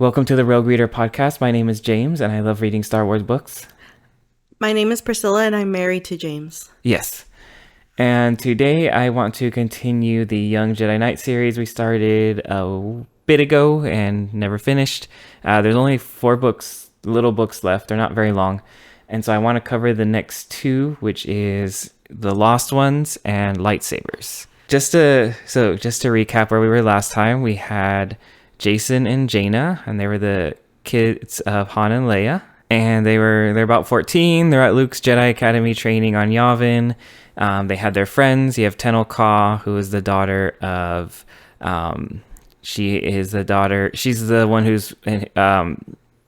Welcome to the Rogue Reader podcast. My name is James, and I love reading Star Wars books. My name is Priscilla, and I'm married to James. Yes. And today I want to continue the Young Jedi Knights series we started a bit ago and never finished. There's only 4 little books left. They're not very long. And so I want to cover the next 2, which is The Lost Ones and Lightsabers. Just to recap where we were last time, we had Jacen and Jaina, and they were the kids of Han and Leia, and they're about 14. They're at Luke's Jedi Academy training on Yavin. They had their friends. You have Tenel Ka, who is the daughter of she's the one who's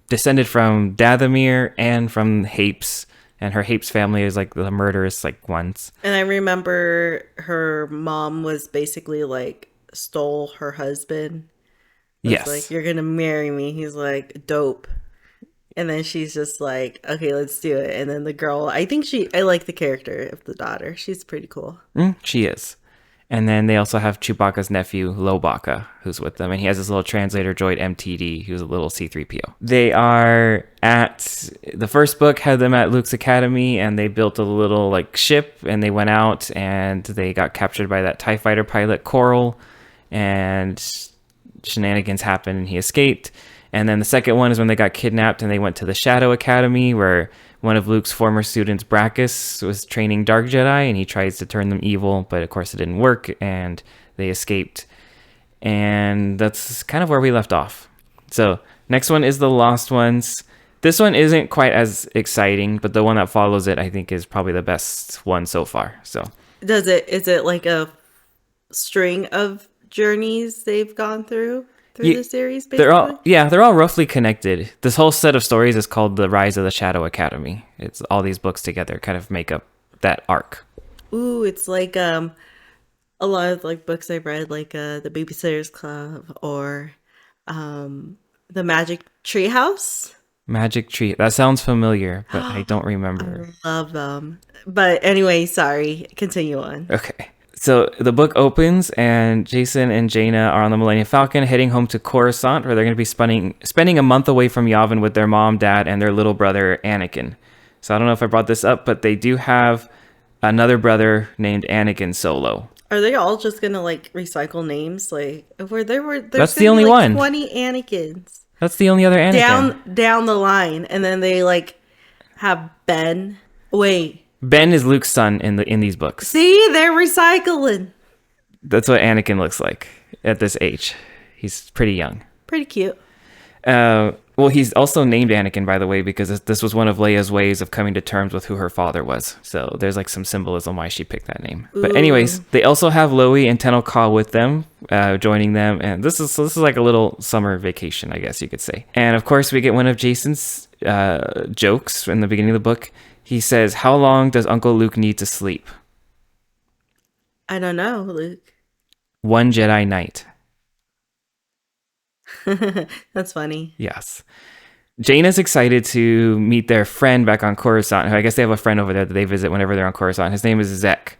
descended from Dathomir and from Hapes, and her Hapes family is like the murderous ones. And I remember her mom was basically stole her husband. Yes. Like, you're going to marry me. He's like, dope. And then she's just like, okay, let's do it. And then the girl, I like the character of the daughter. She's pretty cool. She is. And then they also have Chewbacca's nephew, Lobaka, who's with them. And he has this little translator droid, MTD, who's a little C-3PO. They are the first book had them at Luke's Academy, and they built a little ship, and they went out, and they got captured by that TIE fighter pilot, Coral, and shenanigans happened and he escaped. And then the second one is when they got kidnapped and they went to the Shadow Academy, where one of Luke's former students, Brackus, was training Dark Jedi, and he tries to turn them evil, but of course it didn't work and they escaped. And that's kind of where we left off. So next one is The Lost Ones. This one isn't quite as exciting, but the one that follows it I think is probably the best one so far. So is it like a string of journeys they've gone through the series, basically? They're all roughly connected. This whole set of stories is called The Rise of the Shadow Academy. It's all these books together kind of make up that arc. Ooh, it's like a lot of books I've read, The Babysitter's Club or The Magic Tree House. Magic Tree. That sounds familiar, but I don't remember. I love them. But anyway, sorry. Continue on. Okay. So the book opens, and Jacen and Jaina are on the Millennium Falcon heading home to Coruscant, where they're going to be spending a month away from Yavin with their mom, dad, and their little brother, Anakin. So I don't know if I brought this up, but they do have another brother named Anakin Solo. Are they all just going to recycle names? That's the only one. 20 Anakins. That's the only other Anakin. Down the line. And then they have Ben. Wait. Ben is Luke's son in these books. See, they're recycling. That's what Anakin looks like at this age. He's pretty young. Pretty cute. Well, he's also named Anakin, by the way, because this was one of Leia's ways of coming to terms with who her father was. So there's some symbolism why she picked that name. Ooh. But anyways, they also have Loie and Tenel Ka with them, joining them. And this is like a little summer vacation, I guess you could say. And of course, we get one of Jacen's jokes in the beginning of the book. He says, "How long does Uncle Luke need to sleep?" I don't know, Luke. 1 Jedi night. That's funny. Yes. Jaina's excited to meet their friend back on Coruscant. I guess they have a friend over there that they visit whenever they're on Coruscant. His name is Zekk.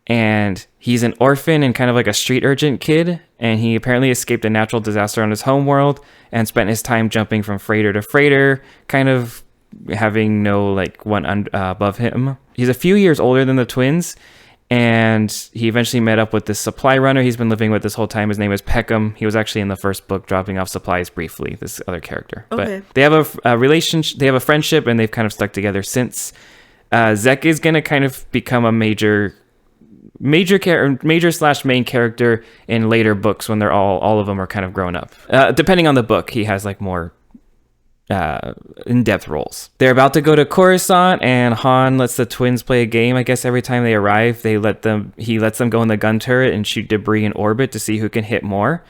And he's an orphan and kind of a street urchin kid. And he apparently escaped a natural disaster on his homeworld and spent his time jumping from freighter to freighter, kind of having no one above him. He's a few years older than the twins, and he eventually met up with this supply runner he's been living with this whole time. His name is Peckham. He was actually in the first book dropping off supplies briefly, this other character. Okay. But they have a relationship, they have a friendship, and they've kind of stuck together since. Zekk is going to kind of become a major / main character in later books when they're all of them are kind of grown up. Depending on the book, he has more in-depth roles. They're about to go to Coruscant, and Han lets the twins play a game. I guess every time they arrive, he lets them go in the gun turret and shoot debris in orbit to see who can hit more.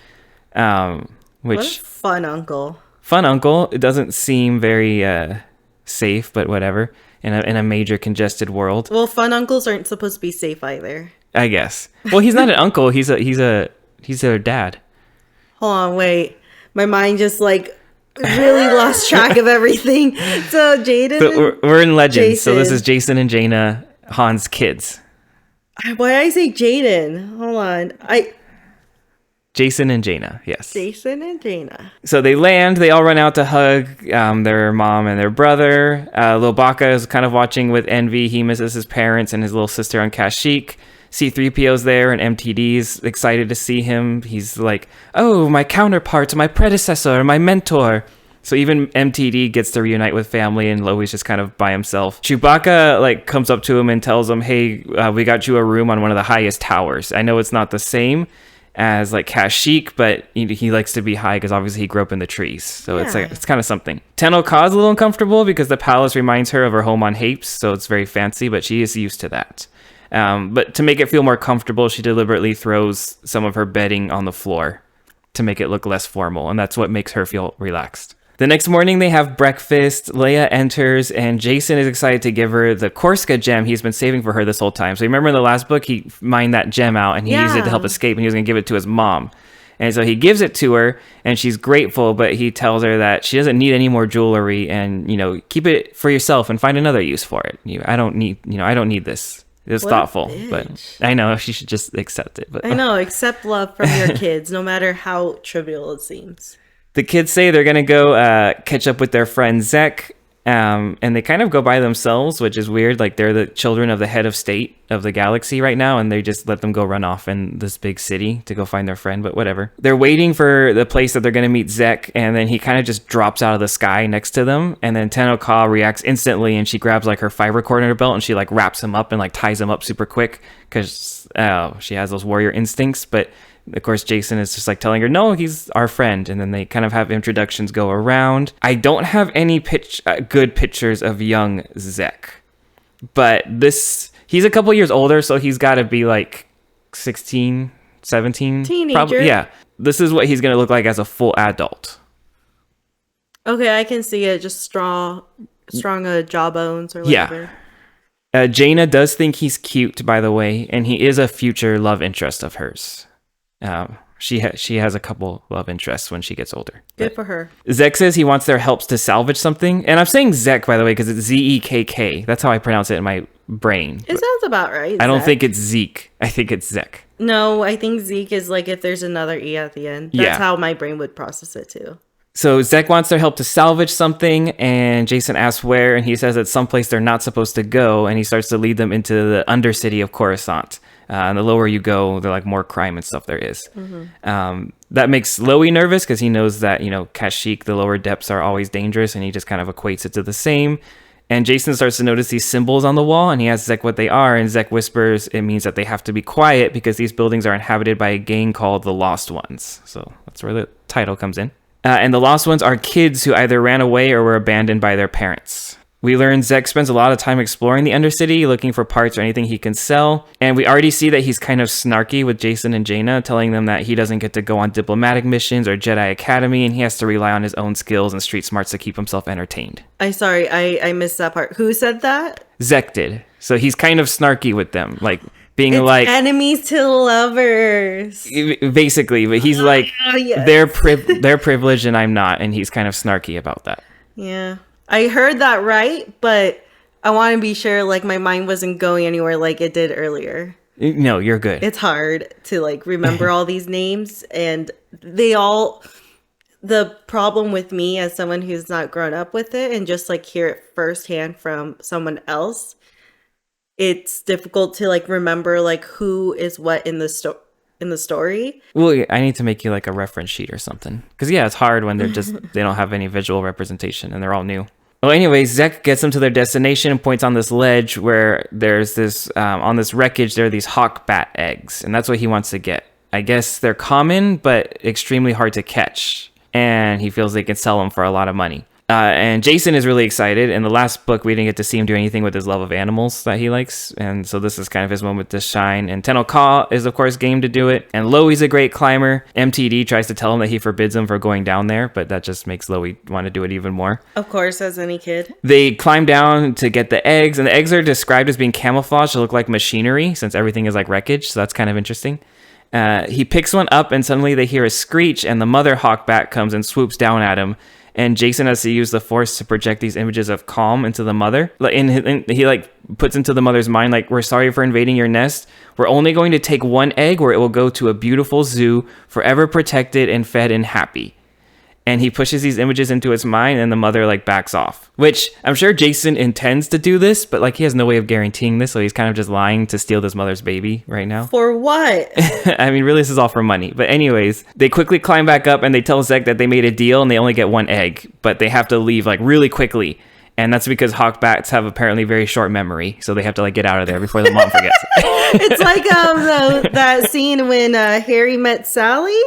What a fun uncle. Fun uncle. It doesn't seem very safe, but whatever. In a major congested world. Well, fun uncles aren't supposed to be safe either, I guess. Well, he's not an uncle. He's their dad. Hold on, wait. My mind just really lost track of everything. So Jaden. So we're in Legends. Jacen. So this is Jacen and Jaina, Han's kids. Why did I say Jaden? Hold on. Jacen and Jaina, yes. Jacen and Jaina. So they land, they all run out to hug their mom and their brother. Lil Baka is kind of watching with envy. He misses his parents and his little sister on Kashyyyk. C-3PO's there and MTD's excited to see him. He's like, oh, my counterpart, my predecessor, my mentor. So even MTD gets to reunite with family, and Loi's just kind of by himself. Chewbacca like comes up to him and tells him, hey, we got you a room on one of the highest towers. I know it's not the same as like Kashyyyk, but he likes to be high because obviously he grew up in the trees. So it's kind of something. Tenno Ka's a little uncomfortable because the palace reminds her of her home on Hapes, so it's very fancy, but she is used to that. But to make it feel more comfortable, she deliberately throws some of her bedding on the floor to make it look less formal, and that's what makes her feel relaxed. The next morning, they have breakfast. Leia enters, and Jacen is excited to give her the Korska gem he's been saving for her this whole time. So remember in the last book, he mined that gem out, and he used it to help escape, and he was going to give it to his mom. And so he gives it to her, and she's grateful, but he tells her that she doesn't need any more jewelry, and, keep it for yourself and find another use for it. I don't need this. It's thoughtful, but I know she should just accept it. But I know, accept love from your kids, no matter how trivial it seems. The kids say they're going to go catch up with their friend Zekk, and they kind of go by themselves, which is weird. Like, they're the children of the head of state of the galaxy right now, and they just let them go run off in this big city to go find their friend, but whatever. They're waiting for the place that they're going to meet Zekk, and then he kind of just drops out of the sky next to them, and then Tenno Ka reacts instantly, and she grabs like her fiber cord in her belt, and she like wraps him up and like ties him up super quick because she has those warrior instincts, but of course, Jacen is just like telling her, no, he's our friend. And then they kind of have introductions go around. I don't have any good pictures of young Zekk, but he's a couple years older, so he's got to be like 16, 17. Teenager. Probably, yeah. This is what he's going to look like as a full adult. Okay, I can see it. Just strong jawbones or whatever. Yeah. Jaina does think he's cute, by the way, and he is a future love interest of hers. She has a couple love interests when she gets older. Good for her. Zekk says he wants their helps to salvage something. And I'm saying Zekk, by the way, because it's Zekk. That's how I pronounce it in my brain. It sounds about right. I don't think it's Zeke. I think it's Zekk. No, I think Zeke is like if there's another E at the end. That's how my brain would process it too. So Zekk wants their help to salvage something, and Jacen asks where, and he says it's someplace they're not supposed to go, and he starts to lead them into the undercity of Coruscant. And the lower you go, the like more crime and stuff there is. Mm-hmm. That makes Loi nervous because he knows that, Kashyyyk, the lower depths are always dangerous, and he just kind of equates it to the same. And Jacen starts to notice these symbols on the wall, and he asks Zekk what they are, and Zekk whispers it means that they have to be quiet because these buildings are inhabited by a gang called the Lost Ones. So that's where the title comes in. And the Lost Ones are kids who either ran away or were abandoned by their parents. We learn Zekk spends a lot of time exploring the Undercity, looking for parts or anything he can sell. And we already see that he's kind of snarky with Jacen and Jaina, telling them that he doesn't get to go on diplomatic missions or Jedi Academy, and he has to rely on his own skills and street smarts to keep himself entertained. I missed that part. Who said that? Zekk did. So he's kind of snarky with them, like being it's like enemies to lovers. Basically, but he's like yes. they're privileged and I'm not, and he's kind of snarky about that. Yeah. I heard that right, but I want to be sure like my mind wasn't going anywhere like it did earlier. No, you're good. It's hard to like remember all these names, and the problem with me as someone who's not grown up with it and just like hear it firsthand from someone else, it's difficult to like remember like who is what in the story. Well, I need to make you like a reference sheet or something. Because it's hard when they don't have any visual representation and they're all new. Well, anyway, Zekk gets them to their destination and points on this ledge where there's this, on this wreckage, there are these hawk bat eggs. And that's what he wants to get. I guess they're common, but extremely hard to catch. And he feels they can sell them for a lot of money. And Jacen is really excited. In the last book, we didn't get to see him do anything with his love of animals that he likes. And so this is kind of his moment to shine. And Tenno Ka is, of course, game to do it. And Loi's a great climber. MTD tries to tell him that he forbids him from going down there, but that just makes Loi want to do it even more. Of course, as any kid. They climb down to get the eggs, and the eggs are described as being camouflaged to look like machinery, since everything is like wreckage. So that's kind of interesting. He picks one up, and suddenly they hear a screech, and the mother hawkbat comes and swoops down at him. and Jacen has to use the Force to project these images of calm into the mother. And he like puts into the mother's mind, like, we're sorry for invading your nest. We're only going to take one egg where it will go to a beautiful zoo, forever protected and fed and happy. And he pushes these images into its mind, and the mother like backs off. Which I'm sure Jacen intends to do this, but like he has no way of guaranteeing this, so he's kind of just lying to steal this mother's baby right now. For what? I mean, really, this is all for money. But anyways, they quickly climb back up, and they tell Zekk that they made a deal, and they only get one egg, but they have to leave like really quickly. And that's because hawkbats have apparently very short memory, so they have to like get out of there before the mom forgets. It's like that scene when Harry met Sally.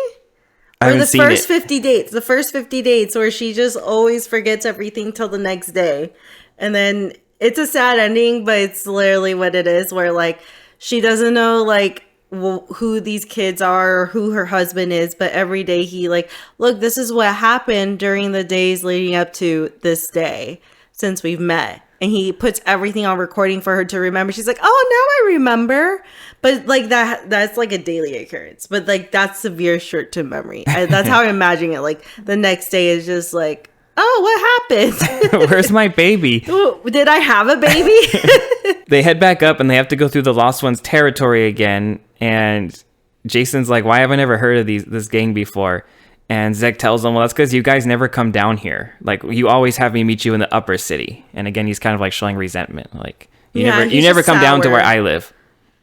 Or the first 50 dates. The first 50 dates where she just always forgets everything till the next day. And then it's a sad ending, but it's literally what it is, where like she doesn't know like who these kids are or who her husband is, but every day he like, look, this is what happened during the days leading up to this day since we've met. And he puts everything on recording for her to remember. She's like, oh, now I remember. But like that's like a daily occurrence. But like that's severe short-term memory. That's how I imagine it. Like the next day is just like, oh, what happened? Where's my baby? Ooh, did I have a baby? They head back up and they have to go through the Lost Ones territory again. And Jacen's like, why have I never heard of this gang before? And Zekk tells them, well, that's because you guys never come down here. Like, you always have me meet you in the upper city. And again, he's kind of like showing resentment. Like, you never come down to where I live.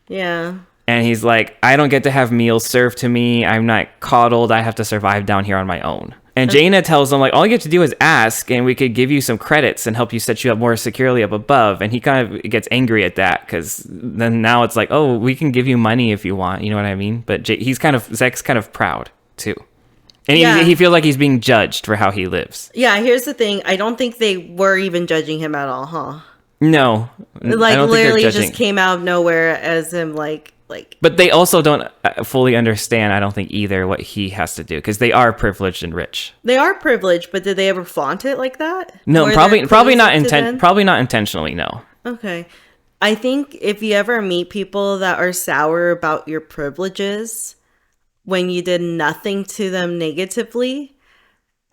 Yeah. And he's like, I don't get to have meals served to me. I'm not coddled. I have to survive down here on my own. And Jaina tells him, like, all you have to do is ask, and we could give you some credits and help you set you up more securely up above. And he kind of gets angry at that, because then now it's like, oh, we can give you money if you want. You know what I mean? But Zekk's kind of proud, too. And he feels like he's being judged for how he lives. Yeah, here's the thing. I don't think they were even judging him at all, huh? No. Like, literally just came out of nowhere as him, like... But they also don't fully understand, I don't think, either what he has to do, because they are privileged and rich. They are privileged, but did they ever flaunt it like that? No, probably not probably not intentionally, no. Okay. I think if you ever meet people that are sour about your privileges... when you did nothing to them negatively,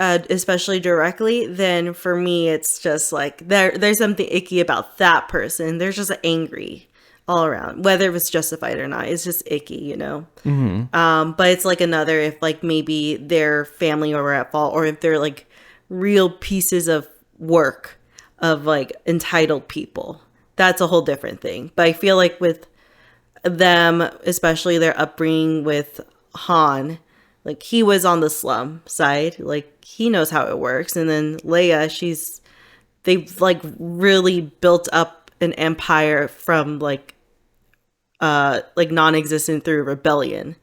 especially directly, then for me, it's just like there's something icky about that person. They're just angry all around, whether it was justified or not. It's just icky, you know? Mm-hmm. But it's like another, if like maybe their family were at fault, or if they're like real pieces of work of like entitled people. That's a whole different thing. But I feel like with them, especially their upbringing with Han, like he was on the slum side, like he knows how it works. And then Leia, they've like really built up an empire from like non-existent through rebellion.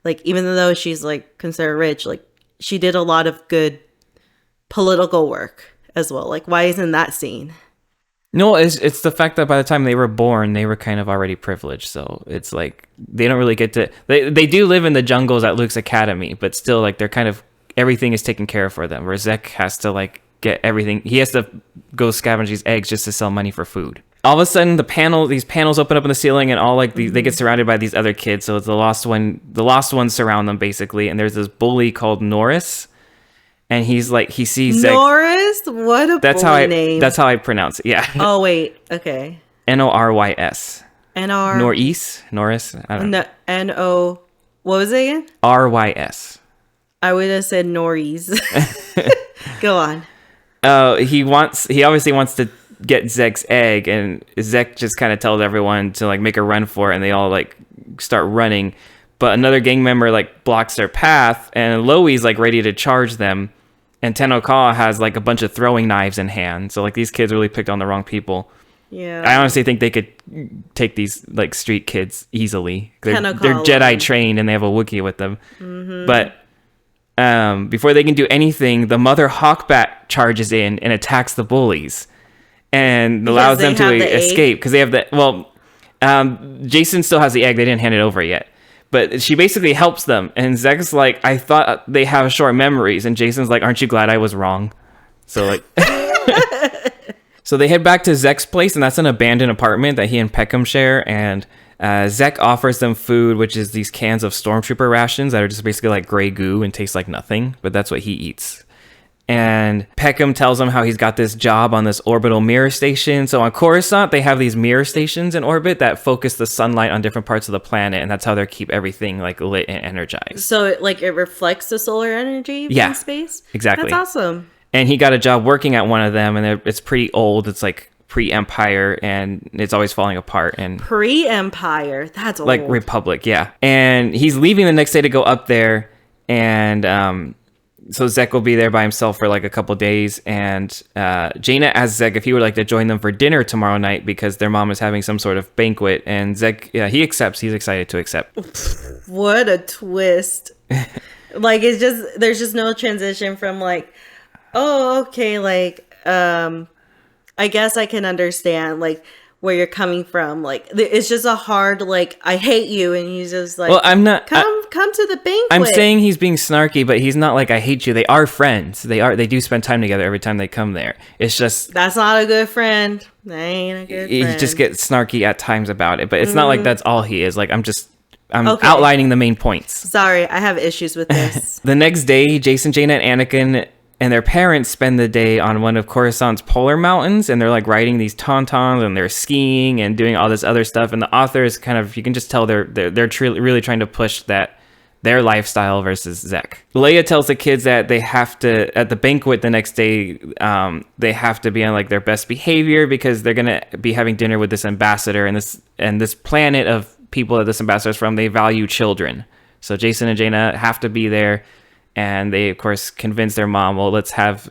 Like even though she's like considered rich, like she did a lot of good political work as well. Like why isn't that seen? No, it's the fact that by the time they were born, they were kind of already privileged. So it's like they don't really get to... They do live in the jungles at Luke's academy, but still, like, they're kind of... Everything is taken care of for them. Where Zekk has to, like, get everything... He has to go scavenge these eggs just to sell money for food. All of a sudden, these panels open up in the ceiling, and all, like, they get surrounded by these other kids. So it's the Lost Ones surround them, basically. And there's this bully called Norris. And he's like, he sees Zekk. Norris? What a bully name. That's how I pronounce it, yeah. Oh, wait. Okay. Norys. Norris? I don't know. N-O... What was it again? Rys. I would have said Norries. Go on. He obviously wants to get Zekk's egg, and Zekk just kind of tells everyone to, like, make a run for it, and they all, like, start running. But another gang member, like, blocks their path, and Loi's, like, ready to charge them. And Tenno-Ka has, like, a bunch of throwing knives in hand. So, like, these kids really picked on the wrong people. Yeah. I honestly think they could take these, like, street kids easily. They're Jedi trained, and they have a Wookiee with them. Mm-hmm. But before they can do anything, the mother Hawkbat charges in and attacks the bullies. And allows them to escape. Because they have the... Well, Jacen still has the egg. They didn't hand it over yet. But she basically helps them. And Zekk's like, I thought they have short memories. And Jacen's like, aren't you glad I was wrong? So, like... So they head back to Zekk's place, and that's an abandoned apartment that he and Peckham share. And Zekk offers them food, which is these cans of Stormtrooper rations that are just basically like gray goo and taste like nothing. But that's what he eats. And Peckham tells him how he's got this job on this orbital mirror station. So on Coruscant, they have these mirror stations in orbit that focus the sunlight on different parts of the planet, and that's how they keep everything like lit and energized. So it reflects the solar energy in space? Exactly. That's awesome. And he got a job working at one of them, and it's pretty old. It's like pre-Empire, and it's always falling apart. And pre-Empire, that's old. Like Republic, yeah. And he's leaving the next day to go up there, and so Zekk will be there by himself for like a couple days, and Jaina asks Zekk if he would like to join them for dinner tomorrow night because their mom is having some sort of banquet, and Zekk, he accepts. He's excited to accept. What a twist. Like, it's just, there's just no transition from like, oh, okay, like, I guess I can understand, like, where you're coming from. Like, it's just a hard, like, I hate you, and he's just like, well, I'm not, come to the banquet. I'm saying he's being snarky, but he's not like, I hate you. They are friends. They do spend time together every time they come there. It's just, that's not a good friend. That ain't a good friend. He just gets snarky at times about it, but it's not like that's all he is. Like, I'm outlining the main points. Sorry, I have issues with this. The next day, Jacen, Jaina, and Anakin and their parents spend the day on one of Coruscant's polar mountains, and they're like riding these tauntauns, and they're skiing and doing all this other stuff. And the author is kind of, you can just tell they're really trying to push their lifestyle versus Zekk. Leia tells the kids that they have to, at the banquet the next day, they have to be on like their best behavior because they're gonna be having dinner with this ambassador, and this planet of people that this ambassador is from, they value children. So Jacen and Jaina have to be there. And they, of course, convince their mom, well, let's have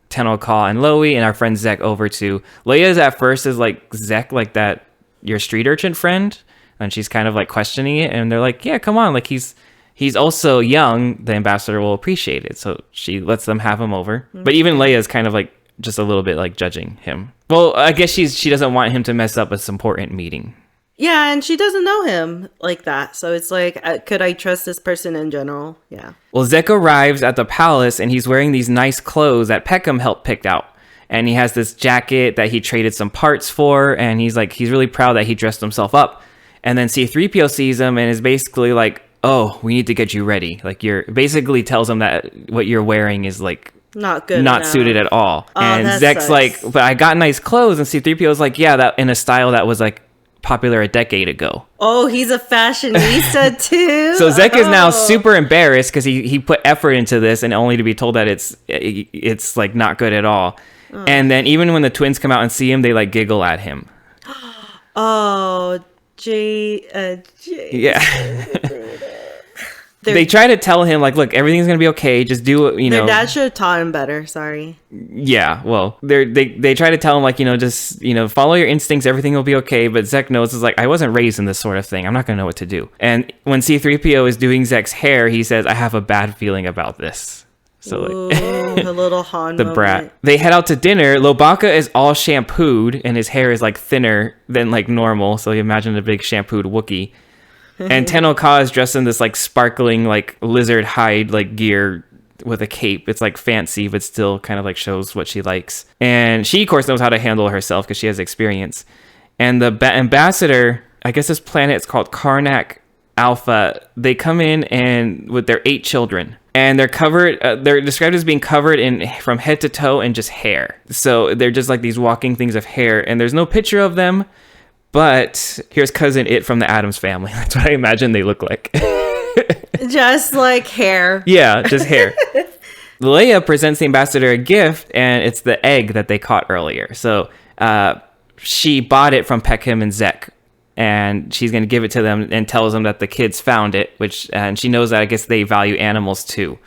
Tenno Ka and Loie and our friend Zekk over to... Leia's at first is like, Zekk, like that, your street urchin friend? And she's kind of like questioning it. And they're like, yeah, come on. Like, he's also young. The ambassador will appreciate it. So she lets them have him over. Mm-hmm. But even Leia's kind of like, just a little bit like judging him. Well, I guess she doesn't want him to mess up this important meeting. Yeah, and she doesn't know him like that. So it's like, could I trust this person in general? Yeah. Well, Zekk arrives at the palace, and he's wearing these nice clothes that Peckham helped pick out. And he has this jacket that he traded some parts for, and he's really proud that he dressed himself up. And then C-3PO sees him and is basically like, oh, we need to get you ready. Like, basically tells him that what you're wearing is like not good, not suited at all. Oh, and Zekk's like, but I got nice clothes, and C-3PO's like, yeah, that in a style that was like popular a decade ago. Oh, he's a fashionista too. So Zekk is now super embarrassed because he put effort into this, and only to be told that it's like not good at all. Oh. And then even when the twins come out and see him, they like giggle at him. Oh, yeah. They try to tell him like, look, everything's gonna be okay. Just do it. Their dad should have taught him better. Sorry. Yeah. Well, they try to tell him like, just follow your instincts. Everything will be okay. But Zekk knows is like, I wasn't raised in this sort of thing. I'm not gonna know what to do. And when C-3PO is doing Zekk's hair, he says, I have a bad feeling about this. So like, a little Han the moment. Brat. They head out to dinner. Lobaka is all shampooed, and his hair is like thinner than like normal. So you imagine a big shampooed Wookiee. And Tenno Ka is dressed in this like sparkling like lizard hide like gear with a cape. It's like fancy, but still kind of like shows what she likes. And she, of course, knows how to handle herself because she has experience. And the ambassador, I guess this planet is called Karnak Alpha. They come in and with their 8 children. And they're covered, they're described as being covered from head to toe in just hair. So they're just like these walking things of hair. And there's no picture of them. But here's Cousin It from the Addams Family. That's what I imagine they look like. Just like hair. Yeah, just hair. Leia presents the ambassador a gift, and it's the egg that they caught earlier. So she bought it from Peckham and Zekk, and she's going to give it to them and tells them that the kids found it, and she knows that I guess they value animals too.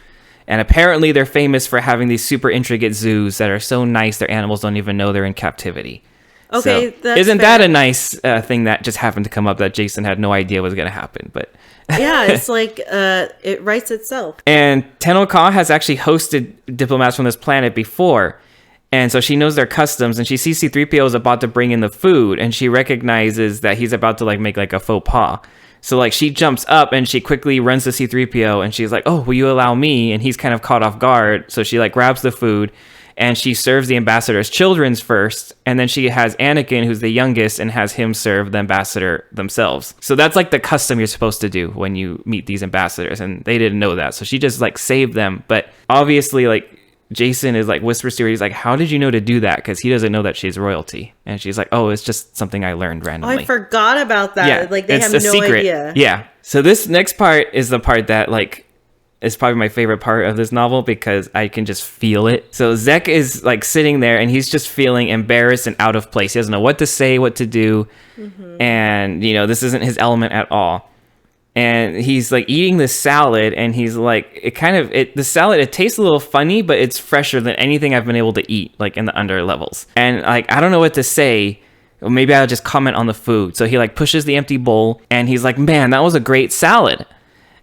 And apparently they're famous for having these super intricate zoos that are so nice their animals don't even know they're in captivity. Okay, so, that's isn't fair. that a nice thing that just happened to come up that Jacen had no idea was going to happen? But yeah, it's like it writes itself. And Tenno Ka has actually hosted diplomats from this planet before, and so she knows their customs. And she sees C-3PO is about to bring in the food, and she recognizes that he's about to like make like a faux pas. So like she jumps up and she quickly runs to C-3PO, and she's like, "Oh, will you allow me?" And he's kind of caught off guard, so she like grabs the food. And she serves the ambassador's children's first, and then she has Anakin, who's the youngest, and has him serve the ambassador themselves. So that's like the custom you're supposed to do when you meet these ambassadors, and they didn't know that. So she just like saved them. But obviously, like Jacen is like whispers to her, he's like, how did you know to do that? Because he doesn't know that she's royalty. And she's like, oh, it's just something I learned Oh, randomly. I forgot about that. Yeah, Like they it's have a no secret. idea. Yeah. So this next part is the part that like is probably my favorite part of this novel because I can just feel it. So Zekk is like sitting there and he's just feeling embarrassed and out of place. He doesn't know what to say, what to do. And, you know, this isn't his element at all. And he's like eating this salad and he's like, the salad, it tastes a little funny, but it's fresher than anything I've been able to eat, like in the under levels. And like, I don't know what to say. Well, maybe I'll just comment on the food. So he like pushes the empty bowl and he's like, man, that was a great salad.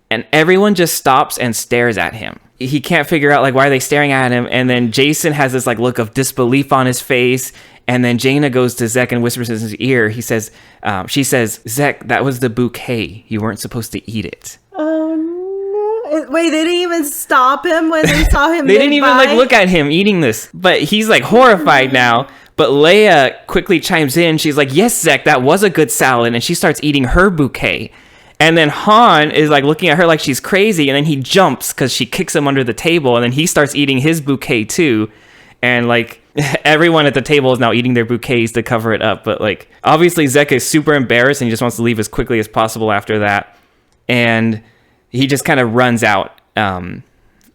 And everyone just stops and stares at him. He can't figure out like, why are they staring at him? And then Jacen has this like look of disbelief on his face. And then Jaina goes to Zekk and whispers in his ear. She says, Zekk, that was the bouquet. You weren't supposed to eat it. Oh no. Wait, they didn't even stop him when they saw him. They didn't even like look at him eating this. But he's like horrified now. But Leia quickly chimes in. She's like, yes, Zekk, that was a good salad. And she starts eating her bouquet. And then Han is like looking at her like she's crazy. And then he jumps because she kicks him under the table. And then he starts eating his bouquet too. And like everyone at the table is now eating their bouquets to cover it up. But like obviously Zekk is super embarrassed and he just wants to leave as quickly as possible after that. And he just kind of runs out.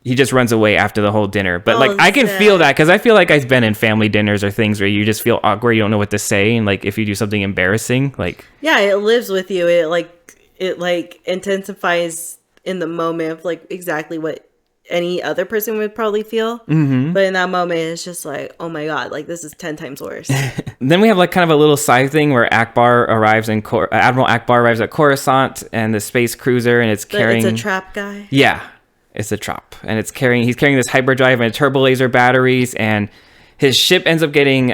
He just runs away after the whole dinner. But like I can feel that because I feel like I've been in family dinners or things where you just feel awkward. You don't know what to say. And like if you do something embarrassing, like. Yeah, it lives with you. It intensifies in the moment of like exactly what any other person would probably feel. Mm-hmm. But in that moment, it's just like, oh my God, like this is 10 times worse. Then we have like kind of a little side thing where Admiral Akbar arrives at Coruscant and the space cruiser and it's carrying. It's a trap guy. Yeah, it's a trap. And he's carrying this hyperdrive and turbo laser batteries and his ship ends up getting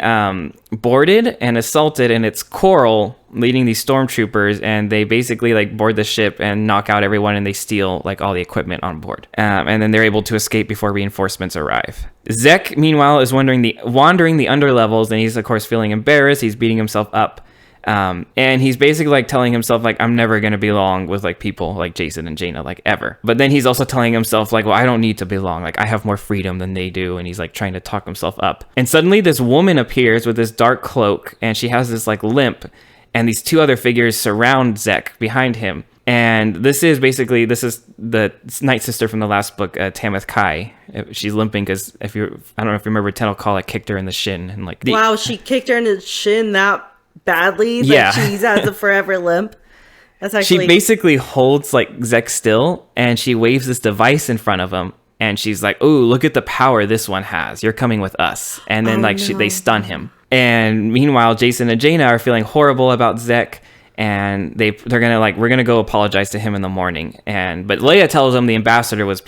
boarded and assaulted, and it's Coral leading these stormtroopers, and they basically like board the ship and knock out everyone, and they steal like all the equipment on board. And then they're able to escape before reinforcements arrive. Zekk, meanwhile, is wandering the underlevels, and he's of course feeling embarrassed. He's beating himself up. And he's basically like telling himself like, I'm never going to belong with like people like Jacen and Jaina, like ever. But then he's also telling himself like, well, I don't need to belong. Like I have more freedom than they do. And he's like trying to talk himself up. And suddenly this woman appears with this dark cloak and she has this like limp and these two other figures surround Zekk behind him. And this is the Night Sister from the last book, Tamith Kai. She's limping because I don't know if you remember, Tenno Kala kicked her in the shin and like, wow, she kicked her in the shin that badly that she's has a forever limp. That's actually, she basically holds like Zekk still and she waves this device in front of him and she's like, oh, look at the power this one has, you're coming with us. And then they stun him. And meanwhile Jacen and Jaina are feeling horrible about Zekk and they're gonna like, we're gonna go apologize to him in the morning. But Leia tells them the ambassador was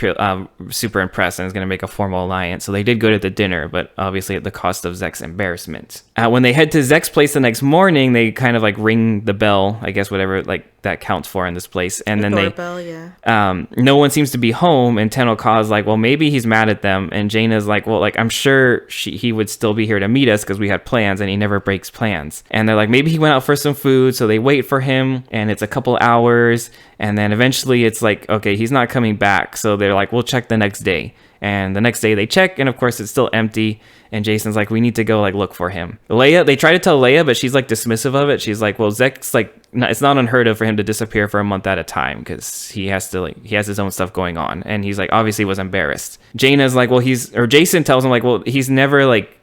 super impressed and is gonna make a formal alliance. So they did go to the dinner, but obviously at the cost of Zekk's embarrassment. When they head to Zekk's place the next morning, they kind of like ring the bell, I guess whatever like that counts for in this place. And then doorbell, yeah. No one seems to be home, and Tenno Ka's like, well, maybe he's mad at them. And Jaina's like, well, like I'm sure he would still be here to meet us because we had plans, and he never breaks plans. And they're like, maybe he went out for some food, so they wait for him, and it's a couple hours, and then eventually it's like, okay, he's not coming back. So they're like, we'll check the next day. And the next day they check, and of course it's still empty. And Jacen's like, we need to go like look for him. They try to tell Leia, but she's like dismissive of it. She's like, well, Zekk's like, it's not unheard of for him to disappear for a month at a time because he has his own stuff going on. And he's like, obviously was embarrassed. Jaina's like, well, Jacen tells him like, well, he's never like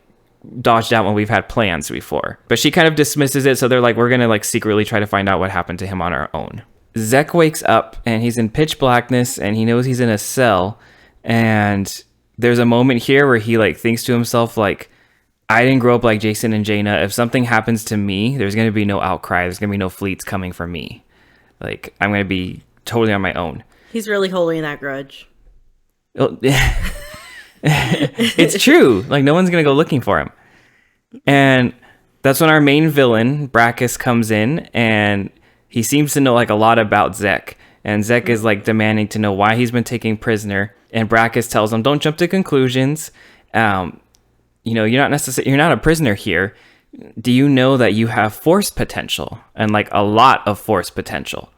dodged out when we've had plans before. But she kind of dismisses it. So they're like, we're going to like secretly try to find out what happened to him on our own. Zekk wakes up and he's in pitch blackness and he knows he's in a cell. And there's a moment here where he like thinks to himself like, I didn't grow up like Jacen and Jaina. If something happens to me, there's going to be no outcry. There's going to be no fleets coming for me. Like, I'm going to be totally on my own. He's really holding that grudge. It's true. Like, no one's going to go looking for him. And that's when our main villain, Brackus, comes in, and he seems to know like a lot about Zekk. And Zekk is like demanding to know why he's been taken prisoner. And Brackus tells him, don't jump to conclusions. You're not a prisoner here. Do you know that you have force potential and like a lot of force potential?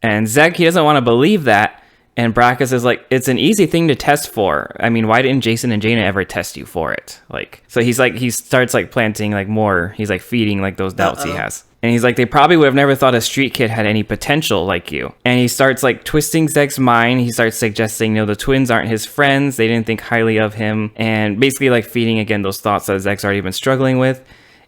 And Zekk, he doesn't want to believe that. And Brackus is like, it's an easy thing to test for. I mean, why didn't Jacen and Jaina ever test you for it? Like, so he starts like planting like more, he's like feeding like those doubts he has. And he's like, they probably would have never thought a street kid had any potential like you. And he starts like twisting Zekk's mind. He starts suggesting, the twins aren't his friends. They didn't think highly of him. And basically like feeding again those thoughts that Zekk's already been struggling with.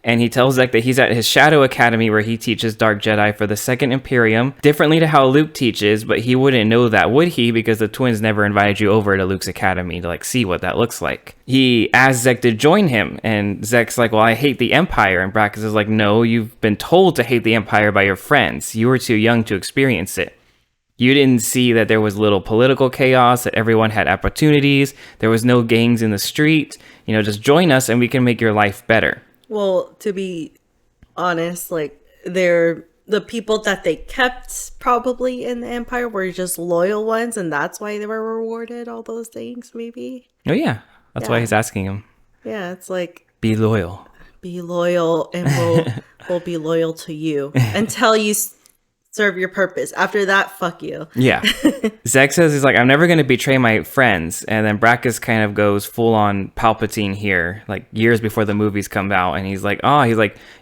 And he tells Zekk that he's at his Shadow Academy where he teaches Dark Jedi for the Second Imperium, differently to how Luke teaches, but he wouldn't know that, would he? Because the twins never invited you over to Luke's Academy to like see what that looks like. He asks Zekk to join him, and Zekk's like, well, I hate the Empire. And Brackus is like, no, you've been told to hate the Empire by your friends. You were too young to experience it. You didn't see that there was little political chaos, that everyone had opportunities, there was no gangs in the street. Just join us and we can make your life better. Well, to be honest, like the people that they kept probably in the Empire were just loyal ones, and that's why they were rewarded all those things, maybe. Oh yeah, that's why he's asking him. Yeah, it's like, be loyal. Be loyal, and we'll be loyal to you until you serve your purpose. After that, fuck you. Yeah. Zekk says he's like, I'm never going to betray my friends. And then Brackus kind of goes full on Palpatine here, like years before the movies come out. And he's like,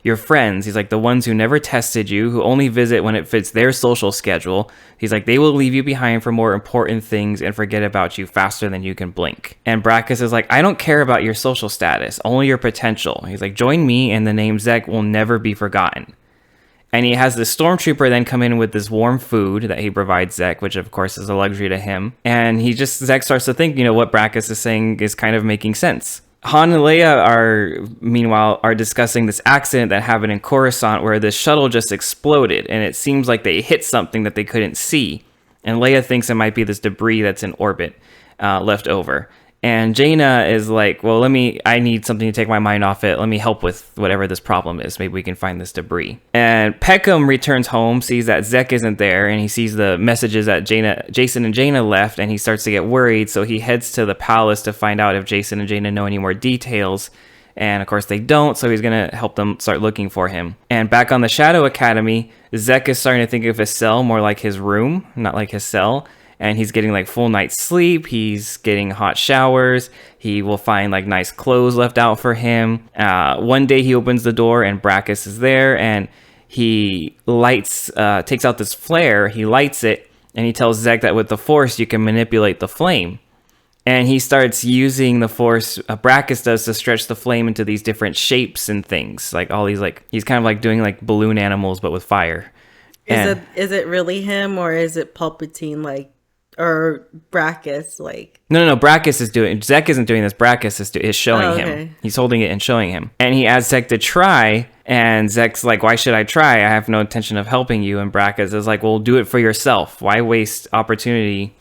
your friends. He's like, the ones who never tested you, who only visit when it fits their social schedule. He's like, they will leave you behind for more important things and forget about you faster than you can blink. And Brackus is like, I don't care about your social status, only your potential. He's like, join me and the name Zekk will never be forgotten. And he has the stormtrooper then come in with this warm food that he provides Zekk, which of course is a luxury to him. And Zekk starts to think, what Brackus is saying is kind of making sense. Han and Leia meanwhile are discussing this accident that happened in Coruscant where this shuttle just exploded. And it seems like they hit something that they couldn't see. And Leia thinks it might be this debris that's in orbit left over. And Jaina is like, well, I need something to take my mind off it. Let me help with whatever this problem is. Maybe we can find this debris. And Peckham returns home, sees that Zekk isn't there, and he sees the messages that Jacen and Jaina left, and he starts to get worried. So he heads to the palace to find out if Jacen and Jaina know any more details. And of course they don't, so he's going to help them start looking for him. And back on the Shadow Academy, Zekk is starting to think of his cell more like his room, not like his cell. And he's getting like full night's sleep. He's getting hot showers. He will find like nice clothes left out for him. One day he opens the door and Brackus is there, and he takes out this flare. He lights it, and he tells Zekk that with the Force you can manipulate the flame. And he starts using the Force, Brackus does, to stretch the flame into these different shapes and things. Like all these, like he's kind of like doing like balloon animals but with fire. Is it really him, or is it Palpatine, like? Or Brackus, like... No, Brackus is doing... Zekk isn't doing this. Brackus is showing him. He's holding it and showing him. And he asks Zekk to try, and Zekk's like, why should I try? I have no intention of helping you. And Brackus is like, well, do it for yourself. Why waste an opportunity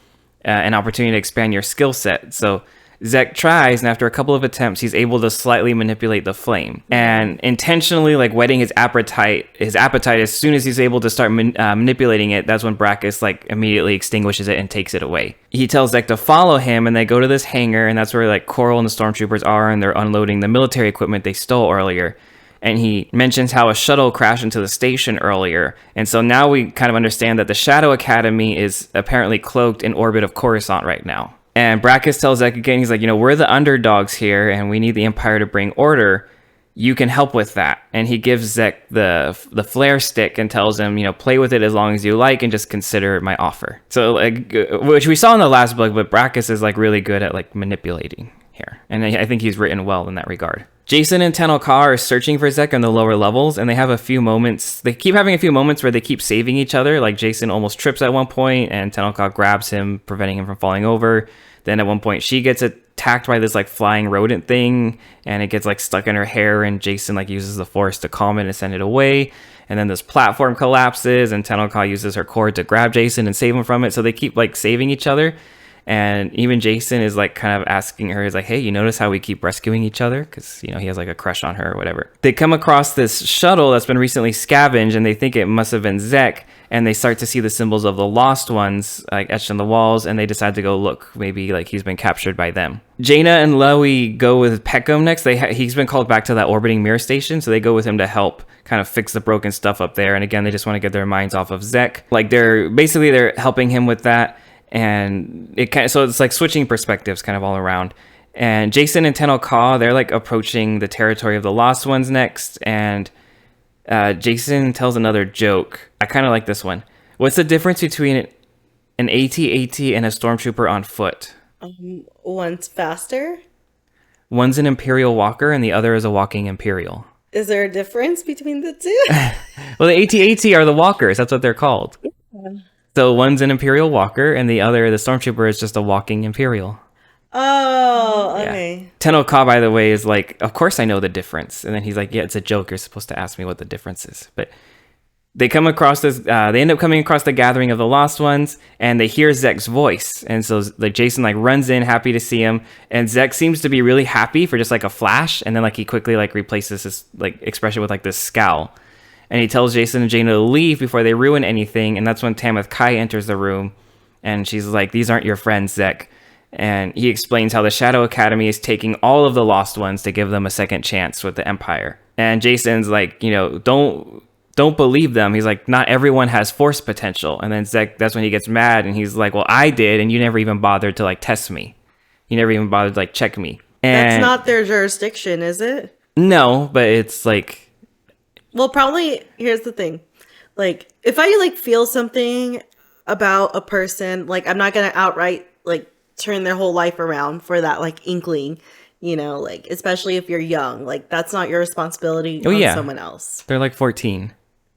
to expand your skill set? So Zekk tries, and after a couple of attempts, he's able to slightly manipulate the flame, and intentionally like whetting his appetite as soon as he's able to start manipulating it. That's when Brackus like immediately extinguishes it and takes it away. He tells Zekk to follow him, and they go to this hangar, and that's where like Coral and the stormtroopers are, and they're unloading the military equipment they stole earlier. And he mentions how a shuttle crashed into the station earlier. And so now we kind of understand that the Shadow Academy is apparently cloaked in orbit of Coruscant right now. And Brackus tells Zekk again, he's like, we're the underdogs here, and we need the Empire to bring order. You can help with that. And he gives Zekk the flare stick and tells him, play with it as long as you like and just consider my offer. So, like, which we saw in the last book, but Brackus is like really good at like manipulating here. And I think he's written well in that regard. Jacen and Tenel Ka are searching for Zekk on the lower levels, and they have a few moments. They keep having a few moments where they keep saving each other. Like Jacen almost trips at one point, and Tenel Ka grabs him, preventing him from falling over. Then at one point, she gets attacked by this like flying rodent thing, and it gets like stuck in her hair, and Jacen like uses the Force to calm it and send it away. And then this platform collapses, and Tenel Ka uses her cord to grab Jacen and save him from it. So they keep like saving each other. And even Jacen is like kind of asking her, is like, hey, you notice how we keep rescuing each other? Because, he has like a crush on her or whatever. They come across this shuttle that's been recently scavenged, and they think it must have been Zekk. And they start to see the symbols of the Lost Ones like etched on the walls, and they decide to go look. Maybe like he's been captured by them. Jaina and Lowie go with Peckham next. He's been called back to that orbiting mirror station, so they go with him to help kind of fix the broken stuff up there. And again, they just want to get their minds off of Zekk. Like they're helping him with that. And so it's like switching perspectives kind of all around. And Jacen and Tenno Ka, they're like approaching the territory of the Lost Ones next, and Jacen tells another joke. I kind of like this one. What's the difference between an AT-AT and a stormtrooper on foot? One's faster. One's an Imperial walker and the other is a walking Imperial. Is there a difference between the two? Well, the AT-AT are the walkers. That's what they're called. Yeah. So one's an Imperial walker and the stormtrooper, is just a walking Imperial. Oh, okay. Yeah. Tenno Ka, by the way, is like, of course I know the difference. And then he's like, yeah, it's a joke. You're supposed to ask me what the difference is. But they come across this, they end up coming across the gathering of the Lost Ones, and they hear Zekk's voice. And so like Jacen like runs in, happy to see him. And Zekk seems to be really happy for just like a flash. And then like he quickly like replaces his like expression with like this scowl. And he tells Jacen and Jaina to leave before they ruin anything. And that's when Tamith Kai enters the room. And she's like, these aren't your friends, Zekk. And he explains how the Shadow Academy is taking all of the Lost Ones to give them a second chance with the Empire. And Jacen's like, you know, don't believe them. He's like, not everyone has force potential. And then Zekk, that's when he gets mad and he's like, well, I did, and you never even bothered to like test me. You never even bothered to like check me. And that's not their jurisdiction, is it? No, but it's like, well, probably, here's the thing. Like, if I like feel something about a person, like I'm not gonna outright like turn their whole life around for that like inkling, you know, like especially if you're young, like that's not your responsibility on someone else. They're like 14.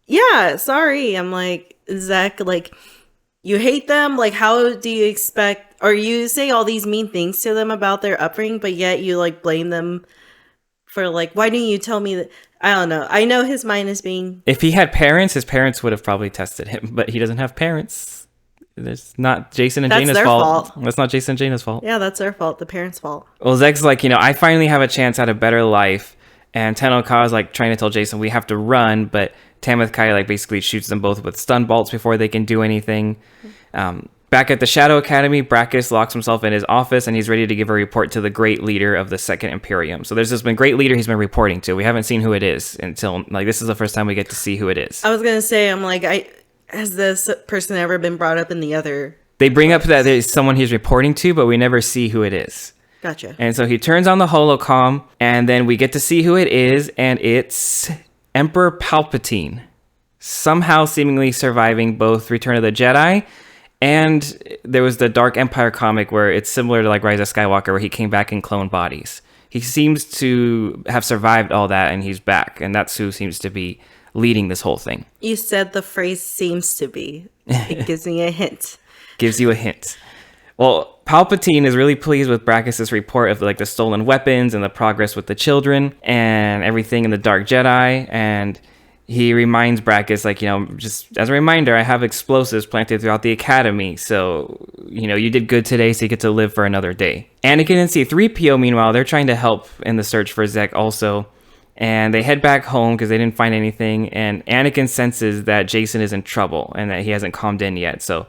Yeah, sorry. I'm like, Zekk, like you hate them, like how do you expect, or you say all these mean things to them about their upbringing, but yet you like blame them for like, why didn't you tell me that? I don't know. I know his mind is being, if he had parents, his parents would have probably tested him, but he doesn't have parents. It's not Jacen and Jaina's fault. That's not Jacen and Jaina's fault. Yeah, that's their fault. The parents' fault. Well, Zekk's like, you know, I finally have a chance at a better life. And Tenno Ka is like trying to tell Jacen we have to run, but Tamith Kai like basically shoots them both with stun bolts before they can do anything. Back at the Shadow Academy, Brackus locks himself in his office and he's ready to give a report to the great leader of the Second Imperium. So there's this been great leader he's been reporting to. We haven't seen who it is until like this is the first time we get to see who it is. I was gonna say, I'm like, has this person ever been brought up in the other? They bring up that there's someone he's reporting to, but we never see who it is. Gotcha. And so he turns on the holocom, and then we get to see who it is, and it's Emperor Palpatine, somehow seemingly surviving both Return of the Jedi, and there was the Dark Empire comic where it's similar to like Rise of Skywalker, where he came back in clone bodies. He seems to have survived all that, and he's back, and that's who seems to be leading this whole thing. You said the phrase seems to be. It gives me a hint. Gives you a hint. Well, Palpatine is really pleased with Brackus' report of like the stolen weapons and the progress with the children and everything in the Dark Jedi. And he reminds Brackus, like, you know, just as a reminder, I have explosives planted throughout the academy. So, you know, you did good today, so you get to live for another day. Anakin and C-3PO, meanwhile, they're trying to help in the search for Zekk also. And they head back home because they didn't find anything. And Anakin senses that Jacen is in trouble and that he hasn't calmed in yet. So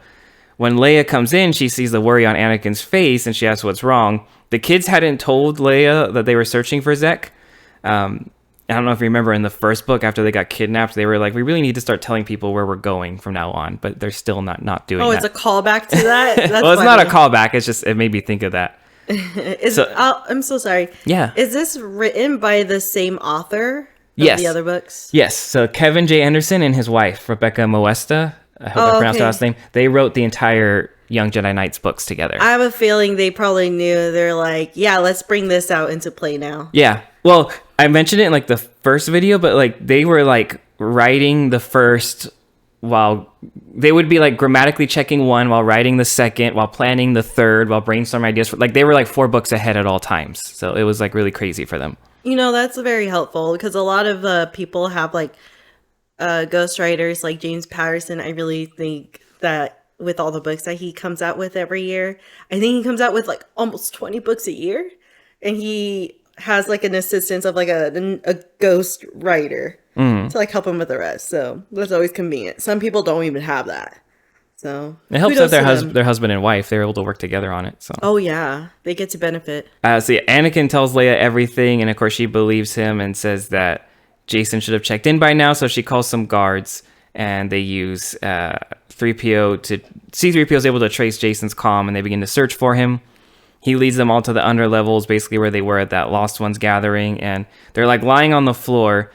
when Leia comes in, she sees the worry on Anakin's face and she asks what's wrong. The kids hadn't told Leia that they were searching for Zekk. I don't know if you remember in the first book, after they got kidnapped, they were like, we really need to start telling people where we're going from now on. But they're still not doing that. Oh, it's a callback to that? That's well, it's not a callback. It's just, it made me think of that. I'm so sorry. Yeah. Is this written by the same author of the other books? Yes. So Kevin J. Anderson and his wife, Rebecca Moesta, I hope I pronounced her last name, they wrote the entire Young Jedi Knights books together. I have a feeling they probably knew. They're like, yeah, let's bring this out into play now. Yeah. Well, I mentioned it in like the first video, but like they were like writing the first while they would be like grammatically checking one while writing the second, while planning the third, while brainstorming ideas for, like they were like 4 books ahead at all times. So it was like really crazy for them. You know, that's very helpful because a lot of people have like ghostwriters like James Patterson. I really think that with all the books that he comes out with every year, I think he comes out with like almost 20 books a year, and he has like an assistance of like a ghost writer to like help him with the rest. So that's always convenient. Some people don't even have that. So it helps that their husband and wife, they're able to work together on it. So oh yeah, they get to benefit. So yeah, Anakin tells Leia everything, and of course she believes him and says that Jacen should have checked in by now. So she calls some guards, and they use 3PO to C-3PO is able to trace Jacen's comm, and they begin to search for him. He leads them all to the under levels, basically where they were at that Lost Ones gathering, and they're like lying on the floor,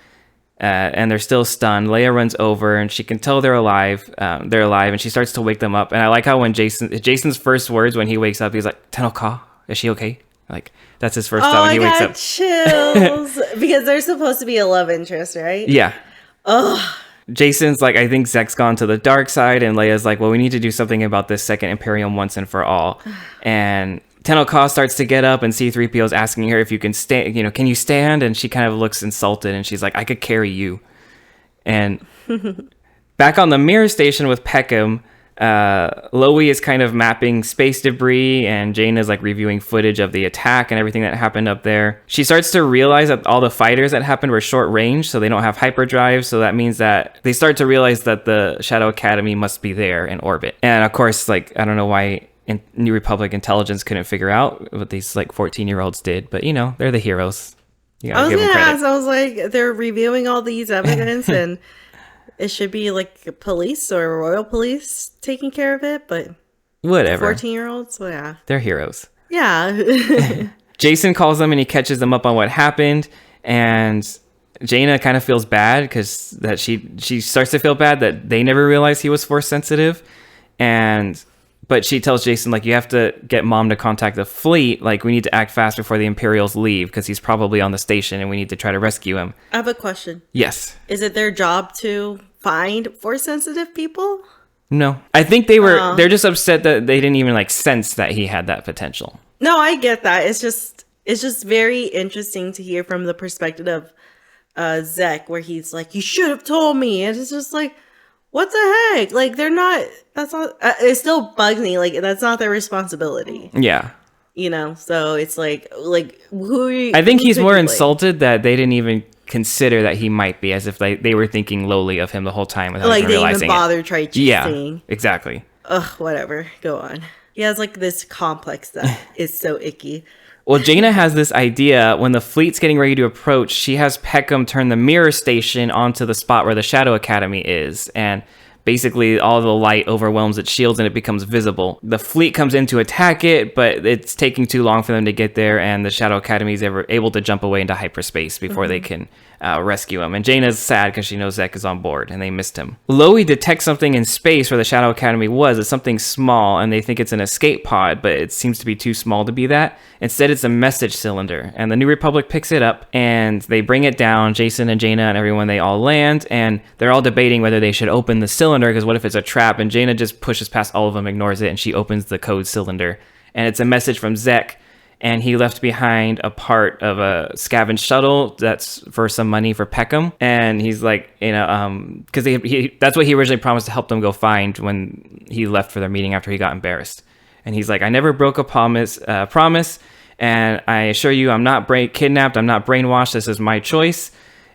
and they're still stunned. Leia runs over, and she can tell they're alive. And she starts to wake them up. And I like how when Jacen's first words when he wakes up, he's like, "Tenno Ka, is she okay?" Like that's his first thought when he wakes up. Chills because they're supposed to be a love interest, right? Yeah. Ugh. Jason's like, I think Zekk's gone to the dark side, and Leia's like, well, we need to do something about this second Imperium once and for all. And Tenno Ka starts to get up, and C-3PO is asking her if you can stand, can you stand? And she kind of looks insulted, and she's like, I could carry you. And back on the mirror station with Peckham, Loie is kind of mapping space debris, and Jaina is like reviewing footage of the attack and everything that happened up there. She starts to realize that all the fighters that happened were short range, so they don't have hyperdrive, so that means that they start to realize that the Shadow Academy must be there in orbit. And of course, like, I don't know why New Republic intelligence couldn't figure out what these like 14-year-olds did, but they're the heroes. You gotta give them credit. I was like, they're reviewing all these evidence and it should be like police or royal police taking care of it, but whatever. 14-year-olds, well, yeah. They're heroes. Yeah. Jacen calls them and he catches them up on what happened, and Jaina kind of feels bad because that she starts to feel bad that they never realized he was force sensitive, but she tells Jacen, like, you have to get Mom to contact the fleet. Like, we need to act fast before the Imperials leave because he's probably on the station and we need to try to rescue him. I have a question. Yes. Is it their job to find force sensitive people? No. I think they're just upset that they didn't even like sense that he had that potential. No, I get that. It's just very interesting to hear from the perspective of Zekk, where he's like, you should have told me. And it's just like, what the heck? Like, it still bugs me. Like, that's not their responsibility. Yeah. So it's like who are you? I think he's more insulted that they didn't even consider that he might be, as if they were thinking lowly of him the whole time without even realizing they even bother trying to Yeah, exactly. Ugh, whatever. Go on. He has like this complex that is so icky. Well, Jaina has this idea. When the fleet's getting ready to approach, she has Peckham turn the mirror station onto the spot where the Shadow Academy is, and basically all the light overwhelms its shields and it becomes visible. The fleet comes in to attack it, but it's taking too long for them to get there, and the Shadow Academy is able to jump away into hyperspace before they can rescue him. And Jaina's sad because she knows Zekk is on board and they missed him. Loie detects something in space where the Shadow Academy was. It's something small, and they think it's an escape pod, but it seems to be too small to be that. Instead, it's a message cylinder, and the New Republic picks it up and they bring it down. Jacen and Jaina and everyone, they all land, and they're all debating whether they should open the cylinder, because what if it's a trap? And Jaina just pushes past all of them, ignores it, and she opens the code cylinder, and it's a message from Zekk, and he left behind a part of a scavenged shuttle that's for some money for Peckham. And he's like, because that's what he originally promised to help them go find when he left for their meeting after he got embarrassed. And he's like, I never broke a promise, and I assure you I'm not kidnapped, I'm not brainwashed, this is my choice,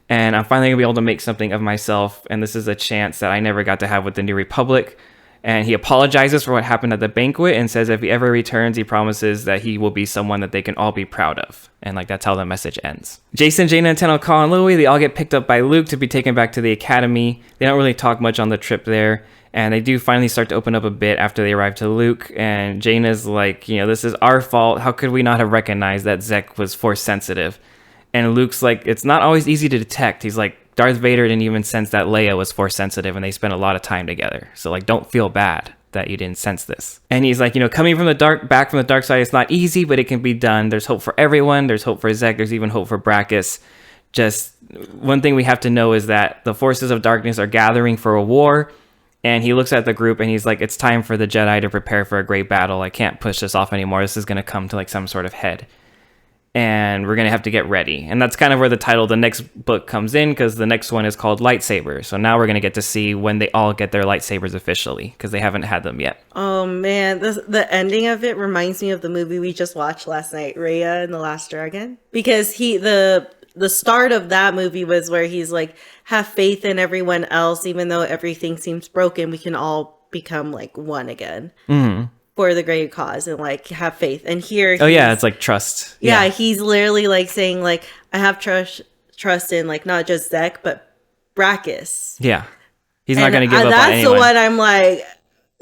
and I'm finally going to be able to make something of myself, and this is a chance that I never got to have with the New Republic. And he apologizes for what happened at the banquet and says if he ever returns, he promises that he will be someone that they can all be proud of. And like that's how the message ends. Jacen, Jaina, and Tenno Ka and Loie, they all get picked up by Luke to be taken back to the academy. They don't really talk much on the trip there. And they do finally start to open up a bit after they arrive to Luke. And Jaina's like, this is our fault. How could we not have recognized that Zekk was force sensitive? And Luke's like, it's not always easy to detect. He's like, Darth Vader didn't even sense that Leia was force sensitive, and they spent a lot of time together. So like, don't feel bad that you didn't sense this. And he's like, coming back from the dark side, it's not easy, but it can be done. There's hope for everyone. There's hope for Zekk. There's even hope for Brachus. Just one thing we have to know is that the forces of darkness are gathering for a war. And he looks at the group and he's like, it's time for the Jedi to prepare for a great battle. I can't push this off anymore. This is going to come to like some sort of head. And we're going to have to get ready. And that's kind of where the title of the next book comes in, because the next one is called Lightsabers. So now we're going to get to see when they all get their lightsabers officially, because they haven't had them yet. Oh, man. The ending of it reminds me of the movie we just watched last night, Raya and the Last Dragon. Because the start of that movie was where he's like, have faith in everyone else. Even though everything seems broken, we can all become like one again. Mm-hmm. For the great cause, and like have faith. And here, it's like trust. Yeah, he's literally like saying like, I have trust in like not just Zekk but Brachus. Yeah, He's not And going to give up on that's the anyone. one I'm like,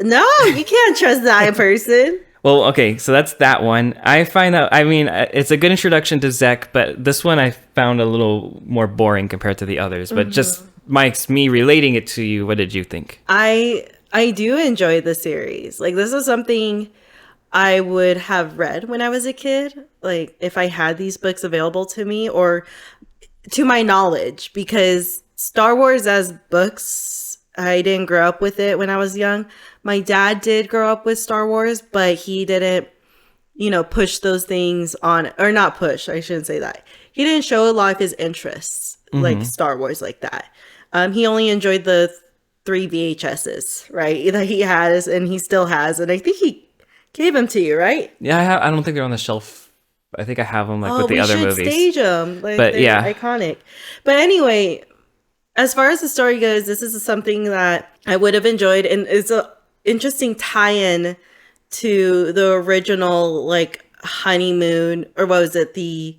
no, you can't trust that person. Well, okay, so that's that one. I find that, I mean, it's a good introduction to Zekk, but this one I found a little more boring compared to the others. But just me relating it to you, what did you think? I do enjoy the series. Like this is something I would have read when I was a kid. Like if I had these books available to me or to my knowledge, because Star Wars as books, I didn't grow up with it when I was young. My dad did grow up with Star Wars, but he didn't, push those things on, or not push, I shouldn't say that. He didn't show a lot of his interests like Star Wars like that. He only enjoyed the 3 VHSs, right? That he has and he still has. And I think he gave them to you, right? Yeah, I don't think they're on the shelf. I think I have them like Oh, with the we other should movies. stage them. Like But they're yeah. iconic. But anyway, as far as the story goes, this is something that I would have enjoyed, and it's a interesting tie-in to the original like honeymoon, or what was it, the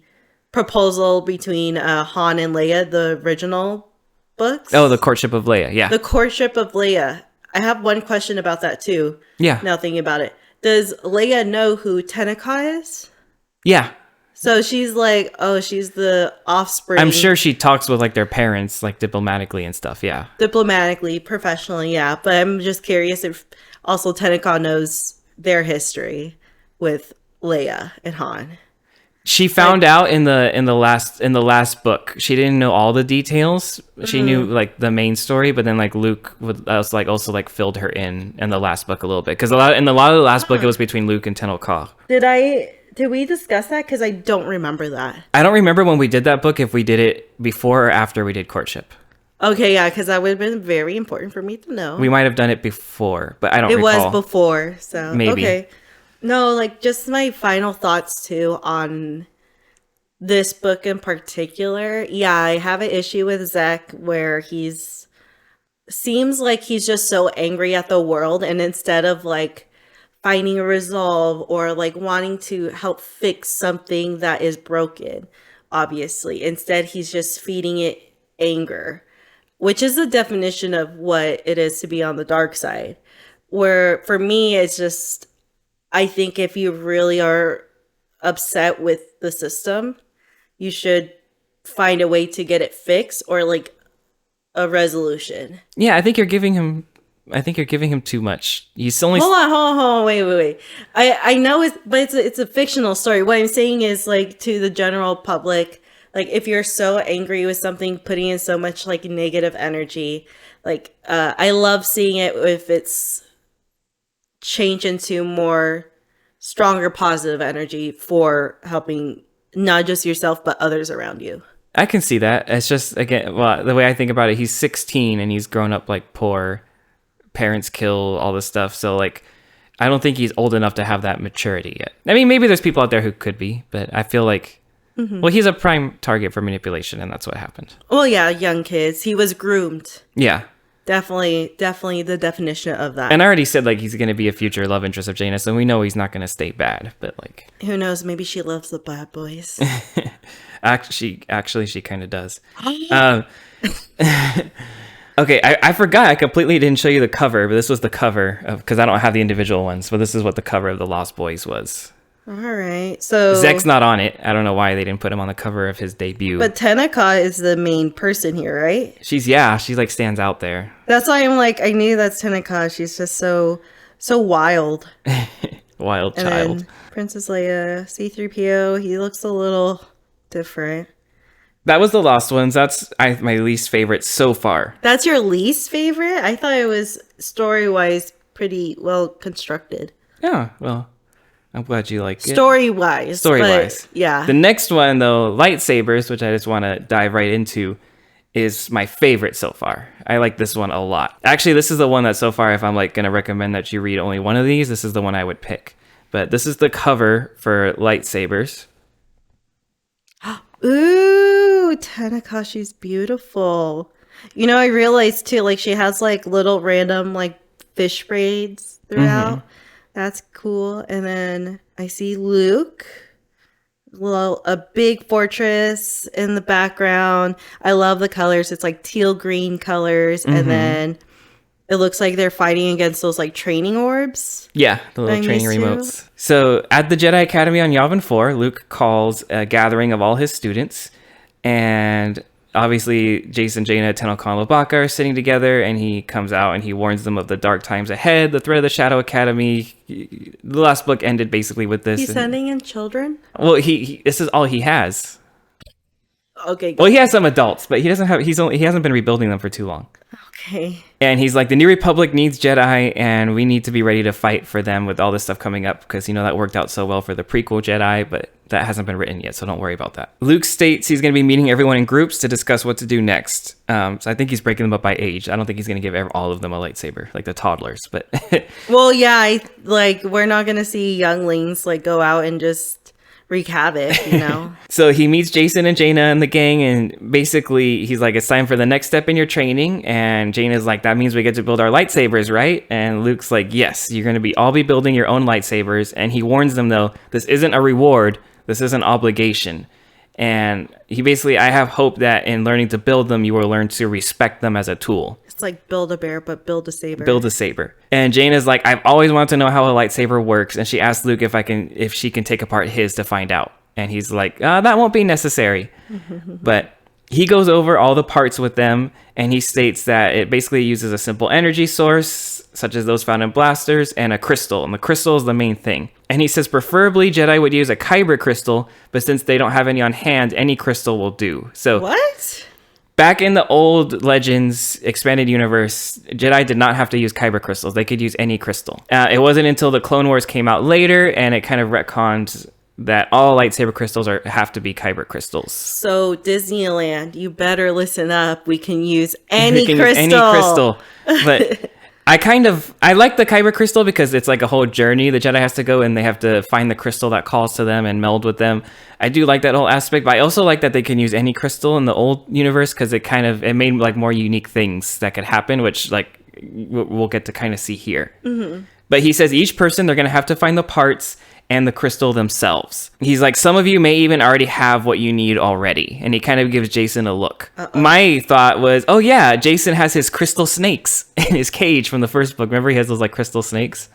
proposal between Han and Leia, the original books. Oh, the courtship of Leia. Yeah. The courtship of Leia. I have one question about that too. Yeah. Now thinking about it, does Leia know who Tenaka is? Yeah. So she's like, oh, she's the offspring. I'm sure she talks with like their parents, like diplomatically and stuff. Yeah. Diplomatically, professionally, yeah. But I'm just curious if also Tenaka knows their history with Leia and Han. She found out in the last book. She didn't know all the details. She knew like the main story, but then like Luke was like also like filled her in the last book a little bit, because a lot of the last book it was between Luke and Tenaka. Did we discuss that? Because I don't remember that. I don't remember when we did that book if we did it before or after we did courtship. Okay, yeah, because that would have been very important for me to know. We might have done it before, but I don't It recall. was before, so Maybe. okay. No, like just my final thoughts too on this book in particular. Yeah, I have an issue with Zekk where seems like he's just so angry at the world, and instead of like finding a resolve or like wanting to help fix something that is broken, obviously, instead he's just feeding it anger, which is the definition of what it is to be on the dark side. Where for me, it's just, I think if you really are upset with the system, you should find a way to get it fixed or like a resolution. Yeah, I think you're giving him too much. He's only Hold on, wait. I know it's a fictional story. What I'm saying is like to the general public, like if you're so angry with something, putting in so much like negative energy, like I love seeing it if it's change into more stronger positive energy for helping not just yourself but others around you. I can see that. It's just, again, well, the way I think about it, he's 16 and he's grown up like poor. Parents kill, all this stuff. So like, I don't think he's old enough to have that maturity yet. I mean, maybe there's people out there who could be, but I feel like, well, he's a prime target for manipulation, and that's what happened. Well, yeah, young kids. He was groomed. Yeah. Definitely the definition of that. And I already said like he's going to be a future love interest of Jaina, so we know he's not going to stay bad, but like... Who knows? Maybe she loves the bad boys. Actually, she kind of does. Okay, I forgot. I completely didn't show you the cover, but this was the cover of, because I don't have the individual ones, but this is what the cover of The Lost Boys was. All right. So Zekk's not on it. I don't know why they didn't put him on the cover of his debut. But Tenaka is the main person here, right? She like stands out there. That's why I'm like, I knew that's Tenaka. She's just so wild. Wild And child. then Princess Leia, C-3PO, he looks a little different. That was The Lost Ones. That's my least favorite so far. That's your least favorite? I thought it was story-wise pretty well constructed. Yeah, well, I'm glad you like it. Story-wise. Story-wise. Yeah. The next one, though, Lightsabers, which I just want to dive right into, is my favorite so far. I like this one a lot. Actually, this is the one that so far, if I'm like going to recommend that you read only one of these, this is the one I would pick. But this is the cover for Lightsabers. Ooh, Tanakashi's beautiful. You know, I realized too, like she has like little random like fish braids throughout. That's cool. And then I see Luke, a big fortress in the background. I love the colors. It's like teal green colors. And then It looks like they're fighting against those like training orbs. Yeah, the little I'm training used to. remotes. So at the Jedi Academy on Yavin 4, Luke calls a gathering of all his students, and obviously Jacen, Jaina, Tenno Khan, Lobaka are sitting together, and he comes out and he warns them of the dark times ahead, the threat of the Shadow Academy. The last book ended basically with this. He's sending in children. Well, he this is all he has. Okay. Well, he has some adults, but he doesn't have. He hasn't been rebuilding them for too long. Okay. And he's like, the New Republic needs Jedi, and we need to be ready to fight for them with all this stuff coming up, because, that worked out so well for the prequel Jedi, but that hasn't been written yet, so don't worry about that. Luke states he's going to be meeting everyone in groups to discuss what to do next. So I think he's breaking them up by age. I don't think he's going to give all of them a lightsaber, like the toddlers, but... Well, yeah, we're not going to see younglings, go out and just wreak havoc, So he meets Jacen and Jaina and the gang, and basically he's like, it's time for the next step in your training. And Jaina's like, that means we get to build our lightsabers, right? And Luke's like, yes, you're going to all be building your own lightsabers. And he warns them, though, this isn't a reward, this is an obligation. And he basically, I have hope that in learning to build them, you will learn to respect them as a tool. It's like build a bear, but build a saber. Build a saber. And Jaina's like, I've always wanted to know how a lightsaber works. And she asked Luke if she can take apart his to find out. And he's like, that won't be necessary. But he goes over all the parts with them, and he states that it basically uses a simple energy source, such as those found in blasters, and a crystal. And the crystal is the main thing. And he says preferably Jedi would use a kyber crystal, but since they don't have any on hand, any crystal will do. So what? Back in the old Legends expanded universe, Jedi did not have to use kyber crystals. They could use any crystal. It wasn't until the Clone Wars came out later, and it kind of retconned that all lightsaber crystals have to be kyber crystals. So Disneyland, you better listen up. We can use any crystal. Use any crystal. But I like the kyber crystal because it's like a whole journey the Jedi has to go, and they have to find the crystal that calls to them and meld with them. I do like that whole aspect, but I also like that they can use any crystal in the old universe, because it made like more unique things that could happen, which we'll get to kind of see here. Mm-hmm. But he says each person, they're going to have to find the parts and the crystal themselves. He's like, some of you may even already have what you need already. And he kind of gives Jacen a look. Uh-oh. My thought was, oh yeah, Jacen has his crystal snakes in his cage from the first book. Remember he has those crystal snakes?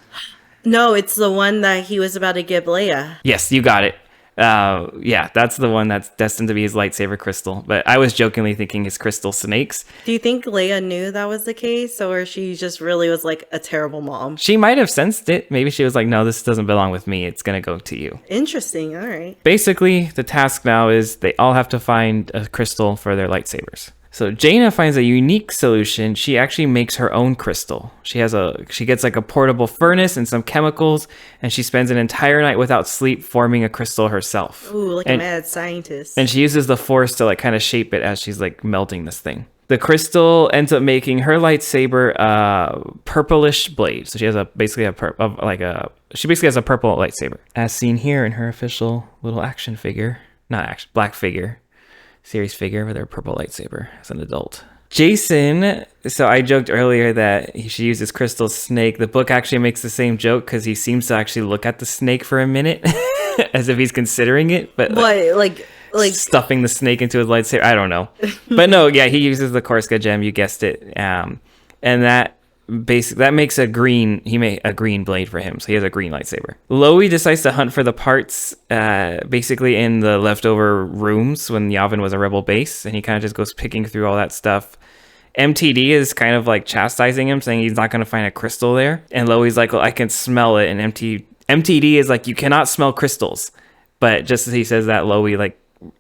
No, it's the one that he was about to give Leia. Yes, you got it. Yeah, that's the one that's destined to be his lightsaber crystal. But I was jokingly thinking his crystal snakes. Do you think Leia knew that was the case, or she just really was like a terrible mom? She might have sensed it. Maybe she was like, no, this doesn't belong with me. It's going to go to you. Interesting. All right. Basically, the task now is they all have to find a crystal for their lightsabers. So Jaina finds a unique solution. She actually makes her own crystal. She gets a portable furnace and some chemicals, and she spends an entire night without sleep forming a crystal herself. Ooh, a mad scientist. And she uses the Force to kind of shape it as she's melting this thing. The crystal ends up making her lightsaber a purplish blade. So she has basically has a purple lightsaber, as seen here in her official little action figure, black figure. Series figure with her purple lightsaber as an adult. Jacen, so I joked earlier that he should use his crystal snake. The book actually makes the same joke because he seems to actually look at the snake for a minute as if he's considering it. But like stuffing the snake into his lightsaber, I don't know. But no, yeah, he uses the Korska gem, you guessed it. And that makes a green blade for him, so he has a green lightsaber. Lowy decides to hunt for the parts basically in the leftover rooms when Yavin was a rebel base, and he kind of just goes picking through all that stuff. MTD is kind of chastising him, saying he's not going to find a crystal there, and Lowy's like, well, I can smell it, and MTD is like, you cannot smell crystals. But just as he says that, Lowy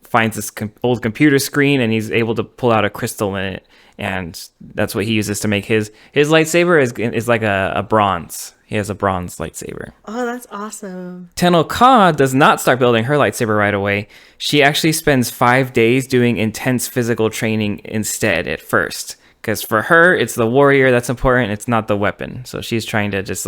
finds this old computer screen, and he's able to pull out a crystal in it. And that's what he uses to make his lightsaber is like a bronze. He has a bronze lightsaber. Oh, that's awesome. Tenno Khan does not start building her lightsaber right away. She actually spends 5 days doing intense physical training instead at first. Because for her, it's the warrior that's important. It's not the weapon. So she's trying to just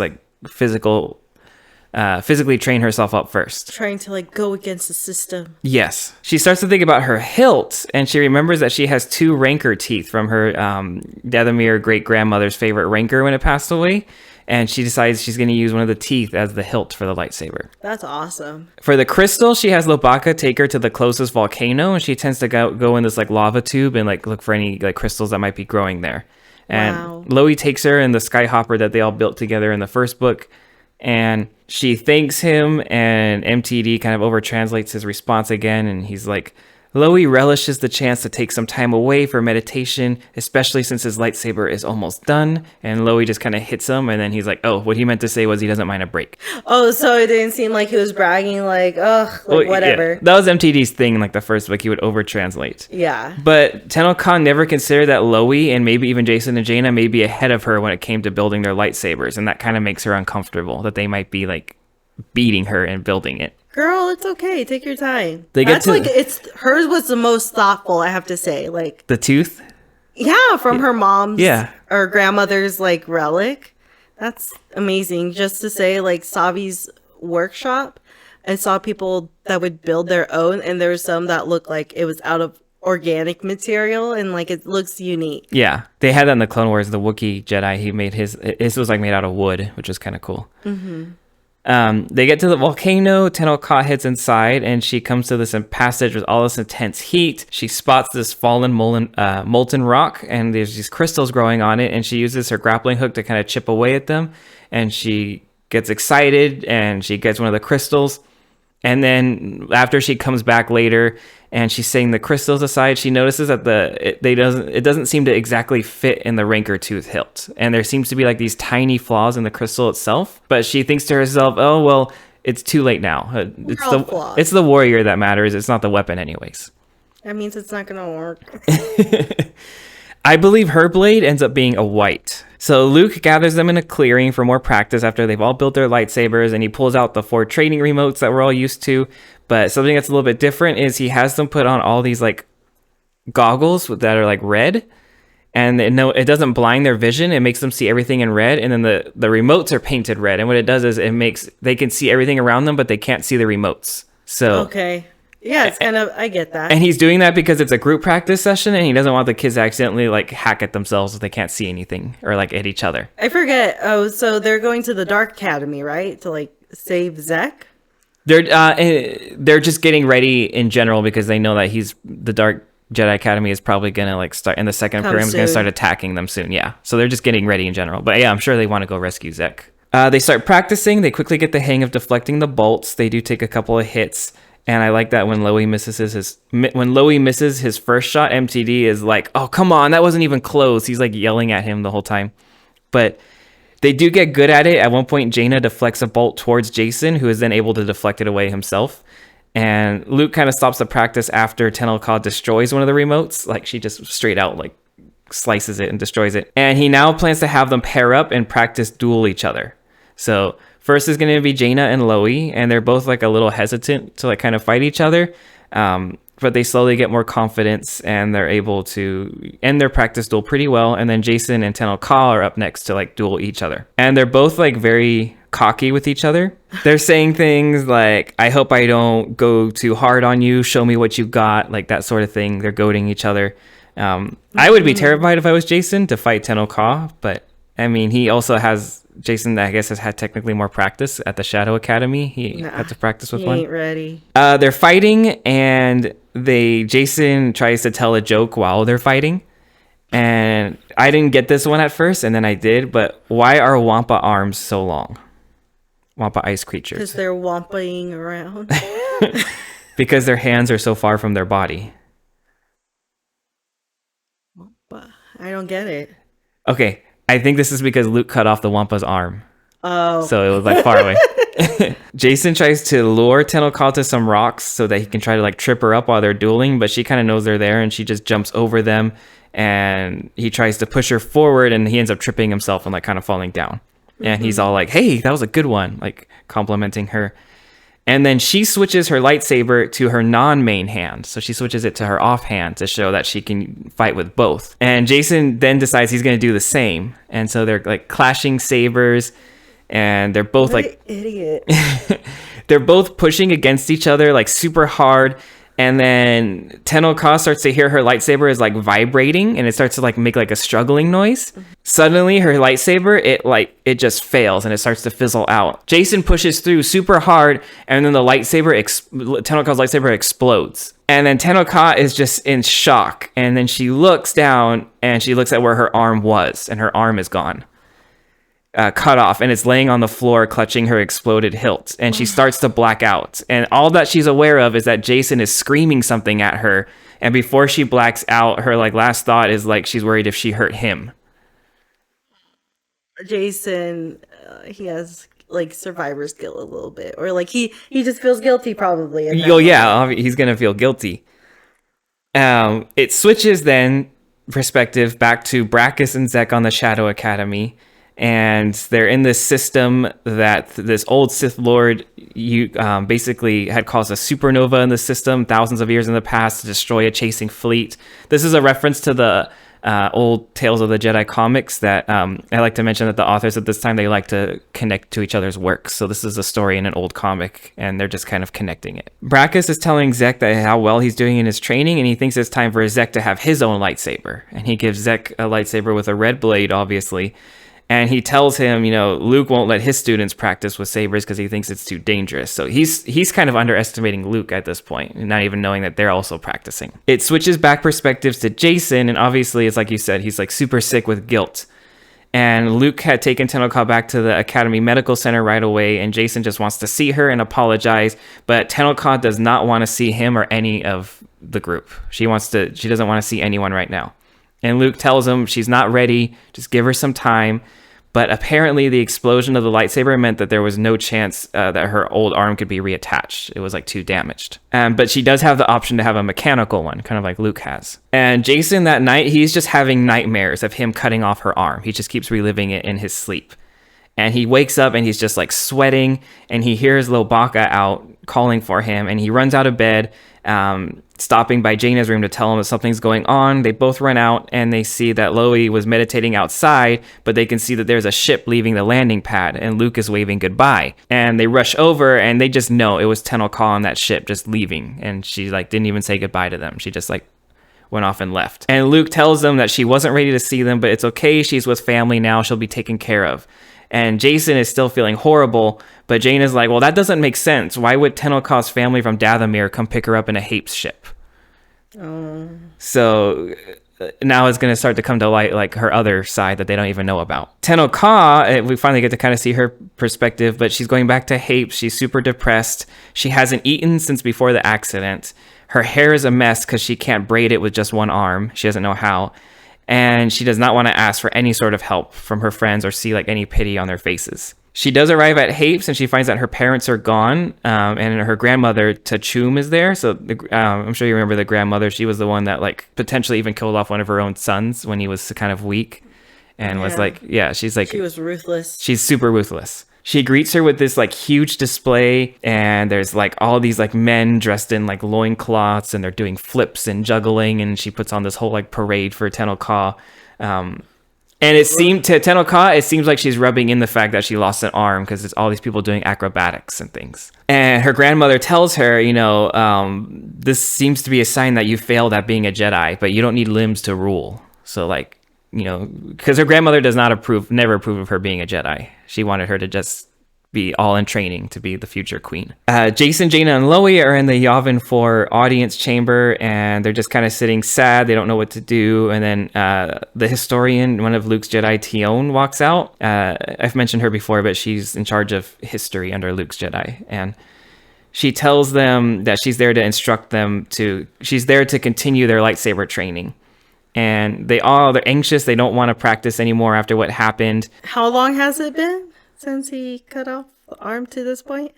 physically train herself up first. Trying to go against the system. Yes. She starts to think about her hilt, and she remembers that she has 2 rancor teeth from her Dathomir great-grandmother's favorite rancor when it passed away, and she decides she's going to use one of the teeth as the hilt for the lightsaber. That's awesome. For the crystal, she has Lobaka take her to the closest volcano, and she tends to go in this lava tube and look for any crystals that might be growing there. And Wow. Loie takes her in the skyhopper that they all built together in the first book, and she thanks him, and MTD kind of overtranslates his response again, and he's like, Loie relishes the chance to take some time away for meditation, especially since his lightsaber is almost done. And Loie just kind of hits him, and then he's like, oh, what he meant to say was he doesn't mind a break. Oh, so it didn't seem like he was bragging, like, ugh, like, Well, whatever. yeah, that was MTD's thing in like the first book. He would overtranslate. Yeah. But Tenno Khan never considered that Loie and maybe even Jacen and Jaina may be ahead of her when it came to building their lightsabers, and that kind of makes her uncomfortable that they might be like beating her and building it. Girl, it's okay. Take your time. They get That's to- like, it's hers was the most thoughtful, I have to say. Like, The tooth? yeah, from her mom's Yeah. or grandmother's like relic. That's amazing. Just to say, like, Savi's workshop, I saw people that would build their own, and there were some that looked like it was out of organic material, and like it looks unique. Yeah. They had that in the Clone Wars. The Wookiee Jedi, he made his was like made out of wood, which was kind of cool. They get to the volcano. Tenno Ka heads inside, and she comes to this passage with all this intense heat. She spots this fallen molten rock, and there's these crystals growing on it, and she uses her grappling hook to kind of chip away at them, and she gets excited, and she gets one of the crystals. And then after she comes back later and she's setting the crystals aside, she notices that it doesn't seem to exactly fit in the Rancor tooth hilt. And there seems to be like these tiny flaws in the crystal itself. But she thinks to herself, oh, well, it's too late now. It's the warrior that matters. It's not the weapon anyways. That means it's not gonna work. I believe her blade ends up being a white. So Luke gathers them in a clearing for more practice after they've all built their lightsabers, and he pulls out the 4 training remotes that we're all used to. But something that's a little bit different is he has them put on all these like goggles that are like red, and it doesn't blind their vision. It makes them see everything in red, and then the remotes are painted red. And what it does is they can see everything around them, but they can't see the remotes. So Okay. Yeah, it's kind of, I get that. And he's doing that because it's a group practice session, and he doesn't want the kids to accidentally like hack at themselves if they can't see anything, or like at each other. I forget. Oh, so they're going to the Dark Academy, right? To like save Zekk? They're just getting ready in general because they know that the Dark Jedi Academy is probably gonna like start in the second program is gonna start attacking them soon. Yeah, so they're just getting ready in general. But yeah, I'm sure they want to go rescue Zekk. They start practicing. They quickly get the hang of deflecting the bolts. They do take a couple of hits. And I like that when Loie misses his first shot, MTD is like, "Oh, come on, that wasn't even close." He's like yelling at him the whole time. But they do get good at it. At one point, Jaina deflects a bolt towards Jacen, who is then able to deflect it away himself. And Luke kind of stops the practice after Tenno Ka destroys one of the remotes. Like she just straight out like slices it and destroys it. And he now plans to have them pair up and practice duel each other. So first is going to be Jaina and Loie, and they're both like a little hesitant to like kind of fight each other. But they slowly get more confidence, and they're able to end their practice duel pretty well. And then Jacen and Tenno Ka are up next to like duel each other. And they're both like very cocky with each other. They're saying things like, "I hope I don't go too hard on you. Show me what you got," like that sort of thing. They're goading each other. I would be terrified if I was Jacen to fight Tenno Ka, but I mean, he also has... Jacen, I guess, has had technically more practice at the Shadow Academy. He had to practice with one. He ain't ready. They're fighting, and Jacen tries to tell a joke while they're fighting. And I didn't get this one at first, and then I did. But why are Wampa arms so long? Wampa ice creatures. Because they're wampaing around. Because their hands are so far from their body. Wampa. I don't get it. Okay. I think this is because Luke cut off the Wampa's arm. Oh. So it was like far away. Jacen tries to lure Tenno Ka to some rocks so that he can try to like trip her up while they're dueling, but she kind of knows they're there, and she just jumps over them, and he tries to push her forward, and he ends up tripping himself and like kind of falling down. And he's all like, "Hey, that was a good one," like complimenting her. And then she switches her lightsaber to her non-main hand. So she switches it to her off hand to show that she can fight with both. And Jacen then decides he's going to do the same. And so they're like clashing sabers, and they're both What like an idiot. they're both pushing against each other like super hard. And then Tenno-Ka starts to hear her lightsaber is like vibrating, and it starts to like make like a struggling noise. Suddenly her lightsaber, it just fails and it starts to fizzle out. Jacen pushes through super hard, and then the Tenno-Ka's lightsaber explodes. And then Tenno-Ka is just in shock, and then she looks down and she looks at where her arm was, and her arm is gone. Cut off, and it's laying on the floor clutching her exploded hilt, and she starts to black out, and all that she's aware of is that Jacen is screaming something at her, and before she blacks out, her like last thought is like she's worried if she hurt him. Jacen, he has like survivor's guilt a little bit, or like he just feels guilty probably. He's gonna feel guilty. It switches then perspective back to Brackus and Zekk on the Shadow Academy. And they're in this system that this old Sith Lord basically had caused a supernova in the system thousands of years in the past to destroy a chasing fleet. This is a reference to the old Tales of the Jedi comics that I like to mention that the authors at this time, they like to connect to each other's works. So this is a story in an old comic, and they're just kind of connecting it. Brackus is telling Zekk that how well he's doing in his training, and he thinks it's time for Zekk to have his own lightsaber. And he gives Zekk a lightsaber with a red blade, obviously. And he tells him, Luke won't let his students practice with sabers because he thinks it's too dangerous. So he's kind of underestimating Luke at this point, not even knowing that they're also practicing. It switches back perspectives to Jacen, and obviously, it's like you said, he's like super sick with guilt. And Luke had taken Tenno-Ka back to the Academy Medical Center right away, and Jacen just wants to see her and apologize, but Tenno-Ka does not want to see him or any of the group. She doesn't want to see anyone right now. And Luke tells him she's not ready, just give her some time. But apparently the explosion of the lightsaber meant that there was no chance that her old arm could be reattached. It was like too damaged. But she does have the option to have a mechanical one, kind of like Luke has. And Jacen that night, he's just having nightmares of him cutting off her arm. He just keeps reliving it in his sleep. And he wakes up and he's just like sweating, and he hears Lobaka out calling for him, and he runs out of bed, stopping by Jaina's room to tell him that something's going on. They both run out and they see that Loie was meditating outside, but they can see that there's a ship leaving the landing pad, and Luke is waving goodbye. And they rush over and they just know it was Tenno-Ka on that ship just leaving, and she like didn't even say goodbye to them. She just like went off and left. And Luke tells them that she wasn't ready to see them, but it's okay, she's with family now, she'll be taken care of. And Jacen is still feeling horrible, but Jane is like, well, that doesn't make sense. Why would Tenno-Ka's family from Dathomir come pick her up in a Hape's ship? So now it's going to start to come to light, like her other side that they don't even know about. Tenno-Ka, we finally get to kind of see her perspective, but she's going back to Hape. She's super depressed. She hasn't eaten since before the accident. Her hair is a mess because she can't braid it with just one arm. She doesn't know how. And she does not want to ask for any sort of help from her friends or see like any pity on their faces. She does arrive at Hape's, and she finds that her parents are gone, and her grandmother Tachum is there. So I'm sure you remember the grandmother. She was the one that like potentially even killed off one of her own sons when he was kind of weak, and was like, she's like, she was ruthless. She's super ruthless. She greets her with this like huge display, and there's like all these like men dressed in like loincloths, and they're doing flips and juggling, and she puts on this whole like parade for Tenno-Ka. And it seemed to Tenno-Ka, it seems like she's rubbing in the fact that she lost an arm because it's all these people doing acrobatics and things. And her grandmother tells her, this seems to be a sign that you failed at being a Jedi, but you don't need limbs to rule. So like, because her grandmother does not never approve of her being a Jedi. She wanted her to just be all in training to be the future queen. Jacen, Jaina, and Loie are in the Yavin 4 audience chamber, and they're just kind of sitting sad. They don't know what to do. And then the historian, one of Luke's Jedi, Tion, walks out. I've mentioned her before, but she's in charge of history under Luke's Jedi. And she tells them that she's there to instruct them she's there to continue their lightsaber training. And they're anxious. They don't want to practice anymore after what happened. How long has it been since he cut off the arm to this point?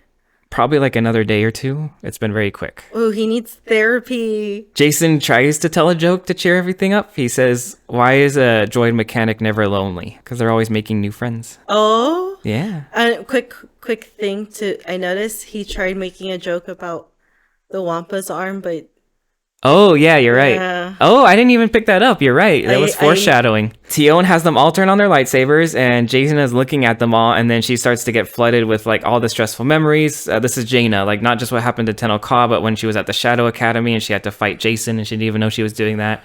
Probably like another day or two. It's been very quick. Oh, he needs therapy. Jacen tries to tell a joke to cheer everything up. He says, why is a droid mechanic never lonely? Because they're always making new friends. Oh? Yeah. Quick thing I noticed he tried making a joke about the Wampa's arm, but... Oh, yeah, you're right. Yeah. Oh, I didn't even pick that up. You're right. That was foreshadowing. Tion has them all turn on their lightsabers, and Jacen is looking at them all, and then she starts to get flooded with like all the stressful memories. This is Jaina, like not just what happened to Tenel Ka, but when she was at the Shadow Academy and she had to fight Jacen, and she didn't even know she was doing that.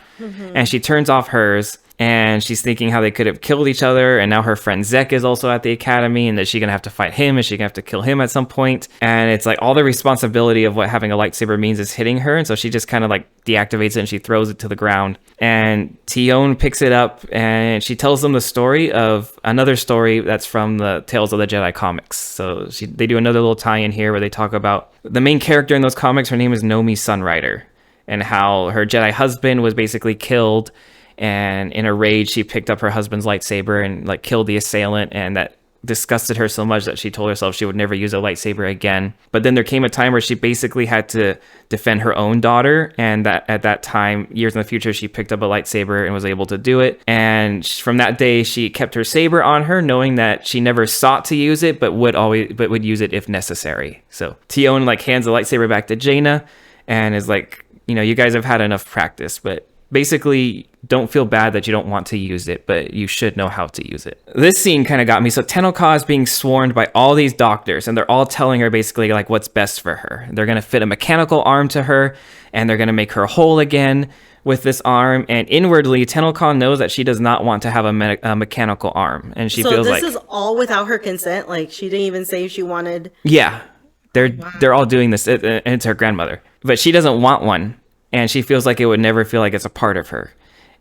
And she turns off hers, and she's thinking how they could have killed each other, and now her friend Zekk is also at the academy, and is she gonna have to fight him? Is she gonna have to kill him at some point? And it's like all the responsibility of what having a lightsaber means is hitting her, and so she just kind of like deactivates it and she throws it to the ground. And Tion picks it up and she tells them the story of another story that's from the Tales of the Jedi comics. So they do another little tie-in here where they talk about the main character in those comics. Her name is Nomi Sunrider, and how her Jedi husband was basically killed, and in a rage she picked up her husband's lightsaber and like killed the assailant, and that disgusted her so much that she told herself she would never use a lightsaber again. But then there came a time where she basically had to defend her own daughter, and that at that time, years in the future, she picked up a lightsaber and was able to do it. And from that day, she kept her saber on her, knowing that she never sought to use it, but would use it if necessary. So Tion like hands the lightsaber back to Jaina and is like, you guys have had enough practice, but basically don't feel bad that you don't want to use it, but you should know how to use it. This scene kind of got me. So Tenel Ka is being swarmed by all these doctors, and they're all telling her basically like what's best for her. They're going to fit a mechanical arm to her, and they're going to make her whole again with this arm. And inwardly, Tenel Ka knows that she does not want to have a mechanical arm, and she feels like... So this is all without her consent? Like, she didn't even say if she wanted... Yeah, they're all doing this, and it's her grandmother. But she doesn't want one, and she feels like it would never feel like it's a part of her.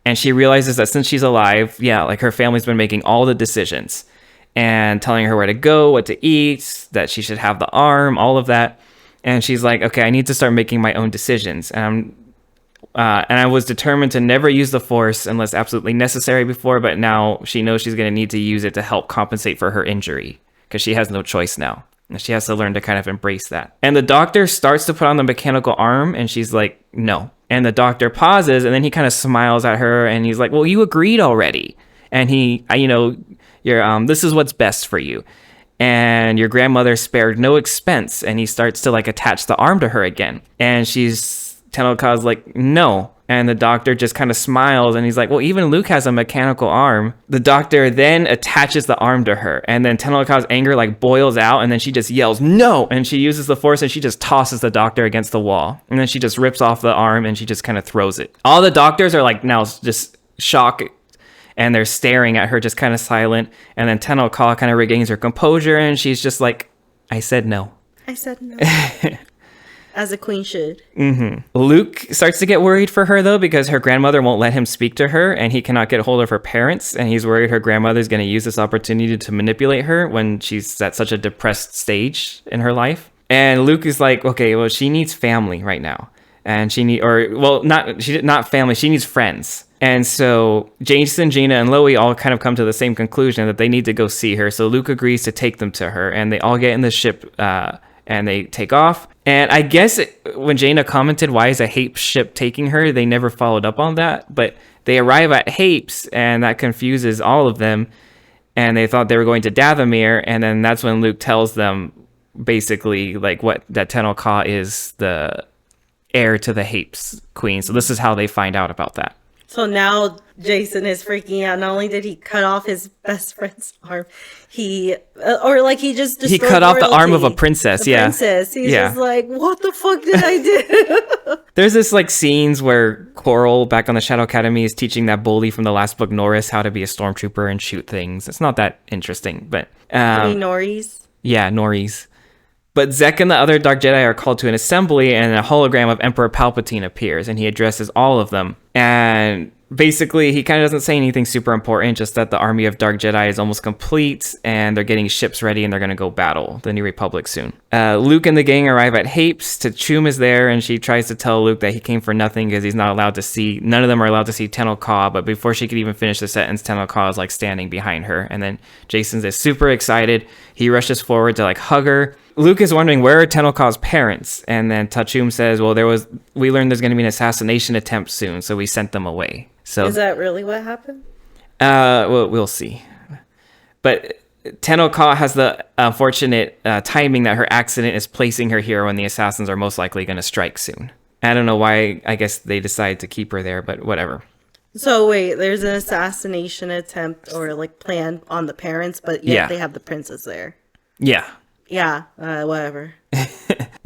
And she realizes that since she's alive, like her family's been making all the decisions and telling her where to go, what to eat, that she should have the arm, all of that. And she's like, okay, I need to start making my own decisions. And I was determined to never use the Force unless absolutely necessary before, but now she knows she's going to need to use it to help compensate for her injury, because she has no choice now. And she has to learn to kind of embrace that. And the doctor starts to put on the mechanical arm, and she's like, no. And the doctor pauses, and then he kind of smiles at her, and he's like, well, you agreed already. And this is what's best for you. And your grandmother spared no expense. And he starts to like attach the arm to her again. And Tenel Ka's like, no. And the doctor just kind of smiles, and he's like, well, even Luke has a mechanical arm. The doctor then attaches the arm to her, and then Tenel Ka's anger like boils out, and then she just yells, no! And she uses the Force, and she just tosses the doctor against the wall. And then she just rips off the arm, and she just kind of throws it. All the doctors are like now just shocked, and they're staring at her just kind of silent. And then Tenel Ka kind of regains her composure, and she's just like, I said no. I said no. As a queen should. Luke starts to get worried for her, though, because her grandmother won't let him speak to her, and he cannot get hold of her parents, and he's worried her grandmother's going to use this opportunity to manipulate her when she's at such a depressed stage in her life. And Luke is like, okay, well, she needs family right now. And not family, she needs friends. And so Jacen, Jaina, and Loie all kind of come to the same conclusion that they need to go see her. So Luke agrees to take them to her, and they all get in the ship, and they take off. And I guess when Jaina commented, why is a Hape ship taking her, they never followed up on that. But they arrive at Hapes, and that confuses all of them. And they thought they were going to Dathomir. And then that's when Luke tells them basically like that Tenel Ka is the heir to the Hapes queen. So this is how they find out about that. So now Jacen is freaking out. Not only did he cut off his best friend's arm, he just he cut off the arm of a princess. Princess. He's just like, what the fuck did I do? There's this like scenes where Coral back on the Shadow Academy is teaching that bully from the last book, Norris, how to be a stormtrooper and shoot things. It's not that interesting, but Norris. Yeah, Norris. But Zekk and the other Dark Jedi are called to an assembly, and a hologram of Emperor Palpatine appears, and he addresses all of them. And basically, he kind of doesn't say anything super important, just that the army of Dark Jedi is almost complete, and they're getting ships ready, and they're going to go battle the New Republic soon. Luke and the gang arrive at Hapes. Tachum is there, and she tries to tell Luke that he came for nothing because he's not allowed to see, none of them are allowed to see Tenel Ka, but before she could even finish the sentence, Tenel Ka is like standing behind her, and then Jacen is super excited. He rushes forward to like hug her. Luke is wondering where are Tenel Ka's parents, and then Tachum says, well, we learned there's going to be an assassination attempt soon, so we sent them away. So is that really what happened? Well, we'll see. But Tenel Ka has the unfortunate timing that her accident is placing her here when the assassins are most likely going to strike soon. I don't know why. I guess they decided to keep her there, but whatever. So wait, there's an assassination attempt or like plan on the parents, but yet Yeah. they have the princess there. Yeah. Yeah, whatever.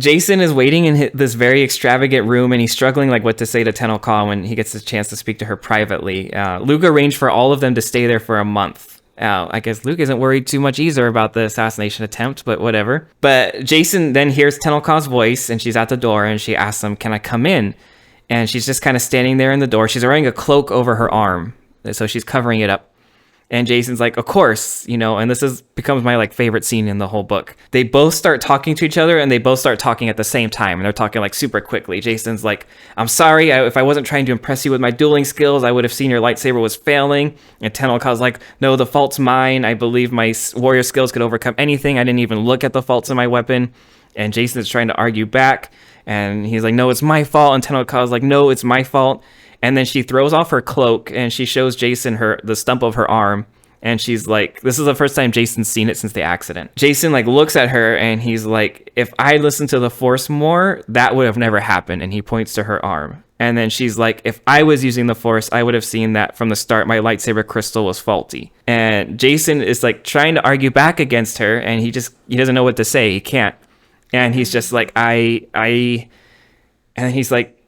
Jacen is waiting in this very extravagant room, and he's struggling like what to say to Tenel when he gets a chance to speak to her privately. Luke arranged for all of them to stay there for a month. I guess Luke isn't worried too much either about the assassination attempt, but whatever. But Jacen then hears Tenel's voice, and she's at the door, and she asks him, "Can I come in?" And she's just kind of standing there in the door. She's wearing a cloak over her arm, so she's covering it up. And Jacen's like, of course, and this becomes my like favorite scene in the whole book. They both start talking to each other, and they both start talking at the same time, and they're talking like super quickly. Jacen's like, I'm sorry, if I wasn't trying to impress you with my dueling skills, I would have seen your lightsaber was failing. And Tenel's like, no, the fault's mine. I believe my warrior skills could overcome anything. I didn't even look at the faults in my weapon. And Jacen is trying to argue back, and he's like, no, it's my fault. And Tenel's like, no, it's my fault. And then she throws off her cloak, and she shows Jacen the stump of her arm. And she's like, this is the first time Jacen's seen it since the accident. Jacen like looks at her, and he's like, if I listened to the Force more, that would have never happened. And he points to her arm. And then she's like, if I was using the Force, I would have seen that from the start my lightsaber crystal was faulty. And Jacen is like trying to argue back against her, and he doesn't know what to say. He can't. And he's just like, and he's like,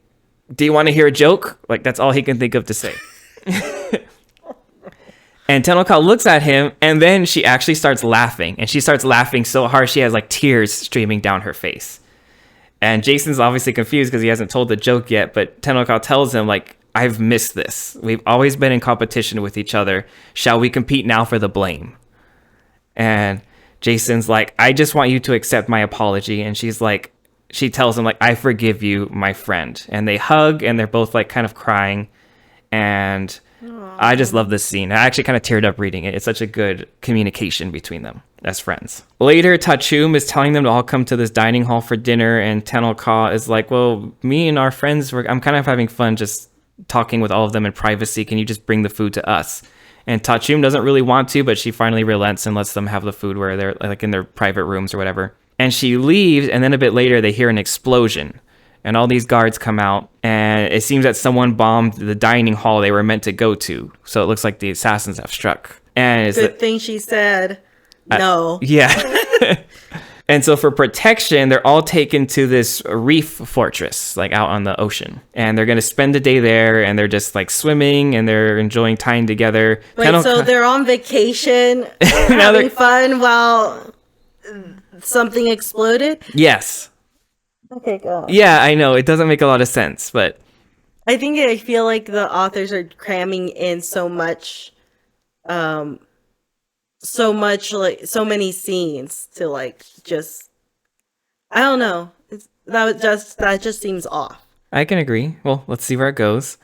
do you want to hear a joke? Like, that's all he can think of to say. And Tenel looks at him, and then she actually starts laughing. And she starts laughing so hard she has like tears streaming down her face. And Jacen's obviously confused because he hasn't told the joke yet. But Tenel tells him, like, I've missed this. We've always been in competition with each other. Shall we compete now for the blame? And Jacen's like, I just want you to accept my apology. And she tells him, like, I forgive you, my friend. And they hug, and they're both like kind of crying. And I just love this scene. I actually kind of teared up reading it. It's such a good communication between them as friends. Later, Tachum is telling them to all come to this dining hall for dinner, and Tenel is like, well, me and our friends, I'm kind of having fun just talking with all of them in privacy. Can you just bring the food to us? And Tachum doesn't really want to, but she finally relents and lets them have the food where they're like in their private rooms or whatever. And she leaves, and then a bit later, they hear an explosion. And all these guards come out, and it seems that someone bombed the dining hall they were meant to go to. So it looks like the assassins have struck. And it's Good thing she said no. Yeah. And so for protection, they're all taken to this reef fortress, like out on the ocean. And they're going to spend the day there, and they're just like swimming, and they're enjoying time together. Wait, so they're on vacation, having fun while something exploded? Yes. Okay, go on. Yeah, I know. It doesn't make a lot of sense, but I feel like the authors are cramming in so much like so many scenes to like just I don't know. That just seems off. I can agree. Well, let's see where it goes.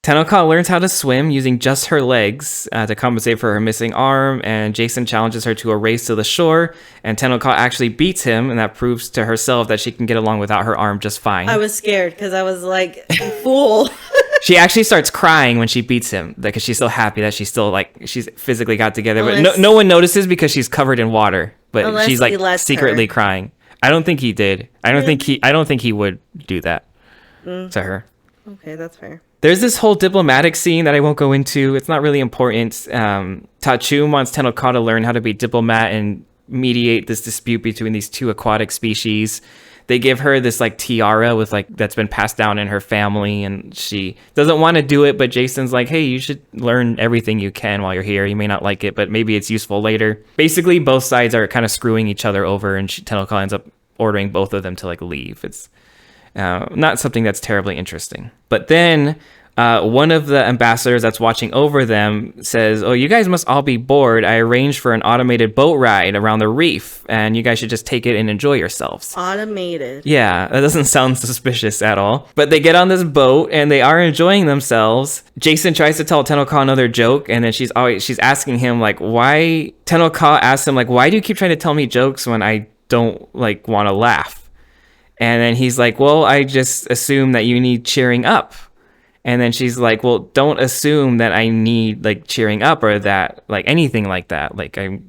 Tenel learns how to swim using just her legs to compensate for her missing arm, and Jacen challenges her to a race to the shore, and Tenel actually beats him, and that proves to herself that she can get along without her arm just fine. I was scared because I was like, fool. She actually starts crying when she beats him because she's so happy that she's physically got together. But no one notices because she's covered in water, but she's like secretly crying. I don't think he did. I don't think he would do that to her. Okay, that's fair. There's this whole diplomatic scene that I won't go into. It's not really important. Tachum wants Tenel to learn how to be diplomat and mediate this dispute between these two aquatic species. They give her this like tiara with like that's been passed down in her family, and she doesn't want to do it, but Jacen's like, hey, you should learn everything you can while you're here. You may not like it, but maybe it's useful later. Basically, both sides are kind of screwing each other over, and Tenel ends up ordering both of them to like leave. It's not something that's terribly interesting. But then one of the ambassadors that's watching over them says, oh, you guys must all be bored. I arranged for an automated boat ride around the reef, and you guys should just take it and enjoy yourselves. Automated. Yeah, that doesn't sound suspicious at all. But they get on this boat, and they are enjoying themselves. Jacen tries to tell Tenel another joke, and then she's asking him, like, why... Tenel asks him, like, why do you keep trying to tell me jokes when I don't, like, want to laugh? And then he's like, well, I just assume that you need cheering up. And then she's like, well, don't assume that I need like cheering up or that like anything like that. Like I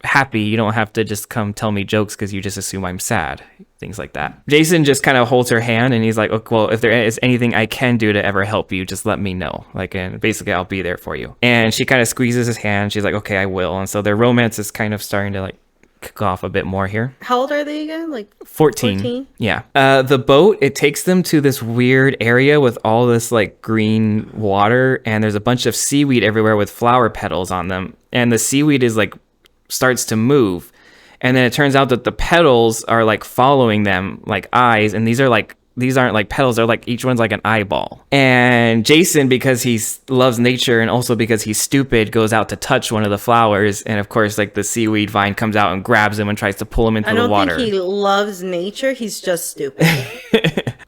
happy. You don't have to just come tell me jokes because you just assume I'm sad. Things like that. Jacen just kind of holds her hand and he's like, "Okay, well, if there is anything I can do to ever help you, just let me know. Like, and basically I'll be there for you." And she kind of squeezes his hand. She's like, "Okay, I will." And so their romance is kind of starting to like kick off a bit more here. How old are they again? Like 14. 14? Yeah. The boat, it takes them to this weird area with all this like green water, and there's a bunch of seaweed everywhere with flower petals on them. And the seaweed is like starts to move. And then it turns out that the petals are like following them like eyes, and these aren't like petals, they're like each one's like an eyeball. And Jacen, because he loves nature and also because he's stupid, goes out to touch one of the flowers, and of course like the seaweed vine comes out and grabs him and tries to pull him into the water. I don't think he loves nature, he's just stupid.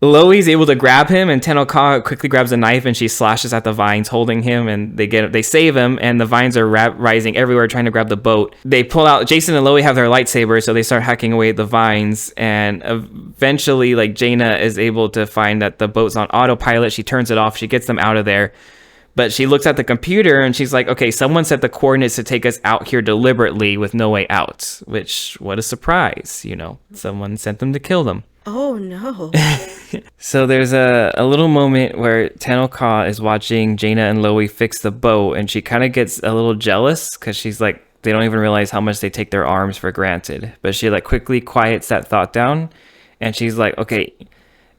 Loi's able to grab him, and Tenel quickly grabs a knife and she slashes at the vines holding him, and they save him, and the vines are rising everywhere trying to grab the boat. They pull out, Jacen and Loi have their lightsabers, so they start hacking away at the vines, and eventually like Jaina is able to find that the boat's on autopilot. She turns it off, she gets them out of there. But she looks at the computer and she's like, okay, someone set the coordinates to take us out here deliberately with no way out. Which, what a surprise, you know. Someone sent them to kill them. Oh, no. So there's a little moment where Tenel is watching Jaina and Loi fix the boat, and she kind of gets a little jealous because she's like, they don't even realize how much they take their arms for granted. But she like quickly quiets that thought down, and she's like, okay,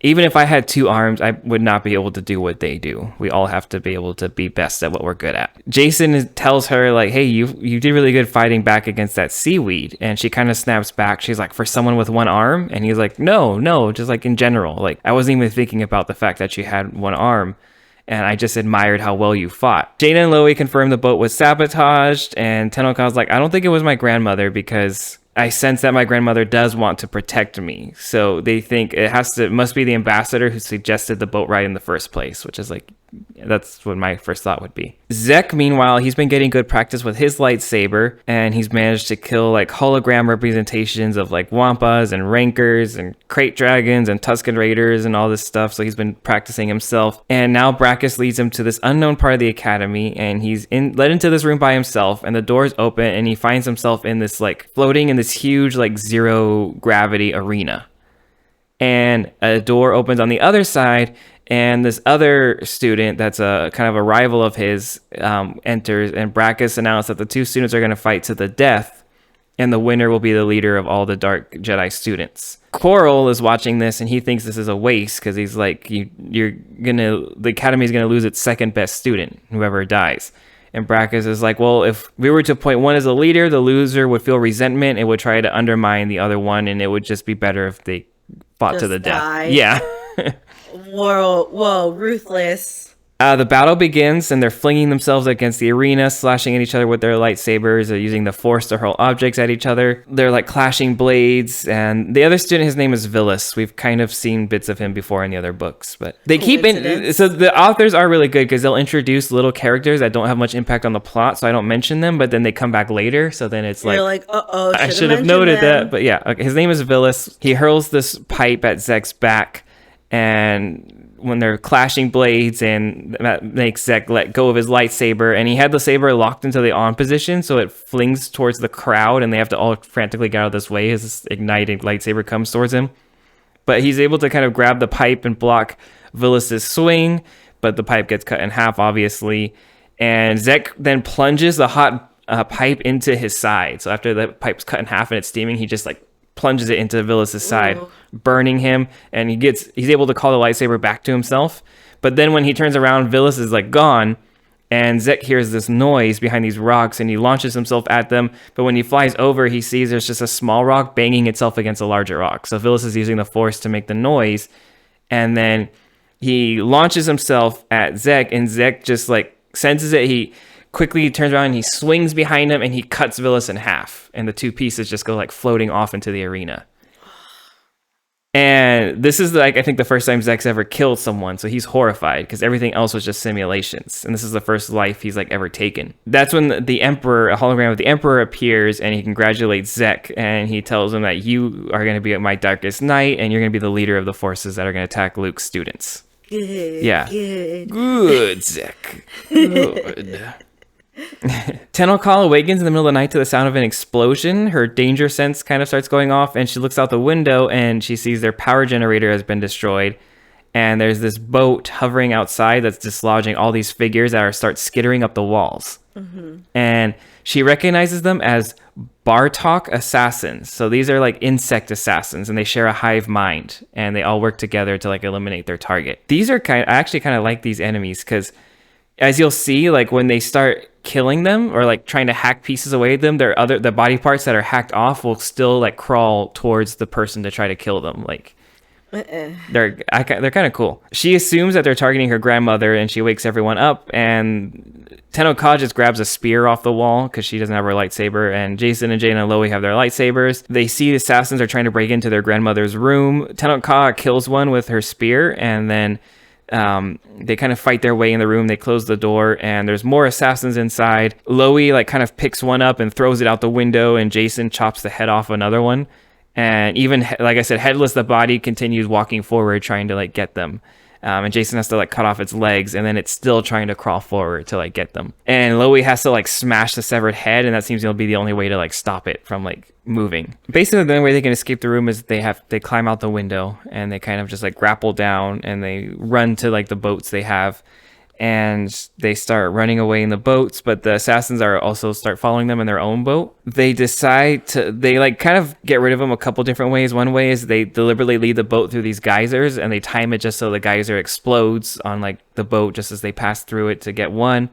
even if I had 2 arms, I would not be able to do what they do. We all have to be able to be best at what we're good at. Jacen tells her, like, hey, you did really good fighting back against that seaweed. And she kind of snaps back. She's like, for someone with 1 arm? And he's like, no, just like in general. Like, I wasn't even thinking about the fact that you had 1 arm. And I just admired how well you fought. Jaina and Loi confirmed the boat was sabotaged. And Tenelka's like, I don't think it was my grandmother because I sense that my grandmother does want to protect me. So they think it must be the ambassador who suggested the boat ride in the first place, which is like, that's what my first thought would be. Zekk, meanwhile, he's been getting good practice with his lightsaber, and he's managed to kill like hologram representations of like wampas and rancors and crate dragons and Tusken raiders and all this stuff. So he's been practicing himself, and now Brackus leads him to this unknown part of the academy, and he's led into this room by himself, and the doors open, and he finds himself in this like floating in this huge like zero gravity arena. And a door opens on the other side, and this other student that's a kind of a rival of his enters, and Brackus announced that the 2 students are going to fight to the death, and the winner will be the leader of all the Dark Jedi students. Quarrel is watching this, and he thinks this is a waste because he's like, the academy is going to lose its second best student, whoever dies. And Brackus is like, well, if we were to appoint one as a leader, the loser would feel resentment. It would try to undermine the other one, and it would just be better if they fought Just to the die. death. Yeah. Whoa, ruthless. The battle begins, and they're flinging themselves against the arena, slashing at each other with their lightsabers. They're using the Force to hurl objects at each other. They're like clashing blades, and the other student, his name is Villis. We've kind of seen bits of him before in the other books, but they keep in. So the authors are really good because they'll introduce little characters that don't have much impact on the plot, so I don't mention them, but then they come back later. So then it's You're like, uh-oh, I should have noted that, but yeah. Okay, his name is Villis. He hurls this pipe at Zekk's back, and when they're clashing blades, and that makes Zekk let go of his lightsaber, and he had the saber locked into the on position, so it flings towards the crowd, and they have to all frantically get out of this way as this ignited lightsaber comes towards him. But he's able to kind of grab the pipe and block Villis's swing, but the pipe gets cut in half, obviously, and Zekk then plunges the hot pipe into his side. So after the pipe's cut in half and it's steaming, he just like plunges it into Villis's side, burning him, and he's able to call the lightsaber back to himself. But then when he turns around, Villis is like gone, and Zekk hears this noise behind these rocks, and he launches himself at them. But when he flies over, he sees there's just a small rock banging itself against a larger rock. So Villis is using the Force to make the noise, and then he launches himself at Zekk, and Zekk just like senses it. He quickly turns around and he swings behind him, and he cuts Villis in half, and the 2 pieces just go like floating off into the arena. And this is like, I think the first time Zekk's ever killed someone, so he's horrified because everything else was just simulations, and this is the first life he's like ever taken. That's when the Emperor, a hologram of the Emperor, appears, and he congratulates Zekk, and he tells him that you are going to be my darkest night, and you're going to be the leader of the forces that are going to attack Luke's students. Good. Yeah. Good, Zekk. Good. Tenokal awakens in the middle of the night to the sound of an explosion. Her danger sense kind of starts going off, and she looks out the window and she sees their power generator has been destroyed. And there's this boat hovering outside that's dislodging all these figures that start skittering up the walls. And she recognizes them as Bartok assassins. So these are like insect assassins, and they share a hive mind, and they all work together to like eliminate their target. These are I actually kind of like these enemies because, as you'll see, like when they start killing them or like trying to hack pieces away at them, the body parts that are hacked off will still like crawl towards the person to try to kill them. Like they're kind of cool. She assumes that they're targeting her grandmother, and she wakes everyone up. And Tenokal just grabs a spear off the wall because she doesn't have her lightsaber. And Jacen and Jaina and Loie have their lightsabers. They see the assassins are trying to break into their grandmother's room. Tenokal kills one with her spear, and then they kind of fight their way in the room. They close the door, and there's more assassins inside. Loie like kind of picks one up and throws it out the window, and Jacen chops the head off another one. And even, like I said, headless, the body continues walking forward, trying to like get them. And Jacen has to like cut off its legs, and then it's still trying to crawl forward to like get them. And Loie has to like smash the severed head, and that seems to be the only way to like stop it from like moving. Basically, the only way they can escape the room is they climb out the window, and they kind of just like grapple down, and they run to like the boats they have. And they start running away in the boats, but the assassins are also start following them in their own boat. They decide they like kind of get rid of them a couple different ways. One way is they deliberately lead the boat through these geysers, and they time it just so the geyser explodes on like the boat just as they pass through it to get one.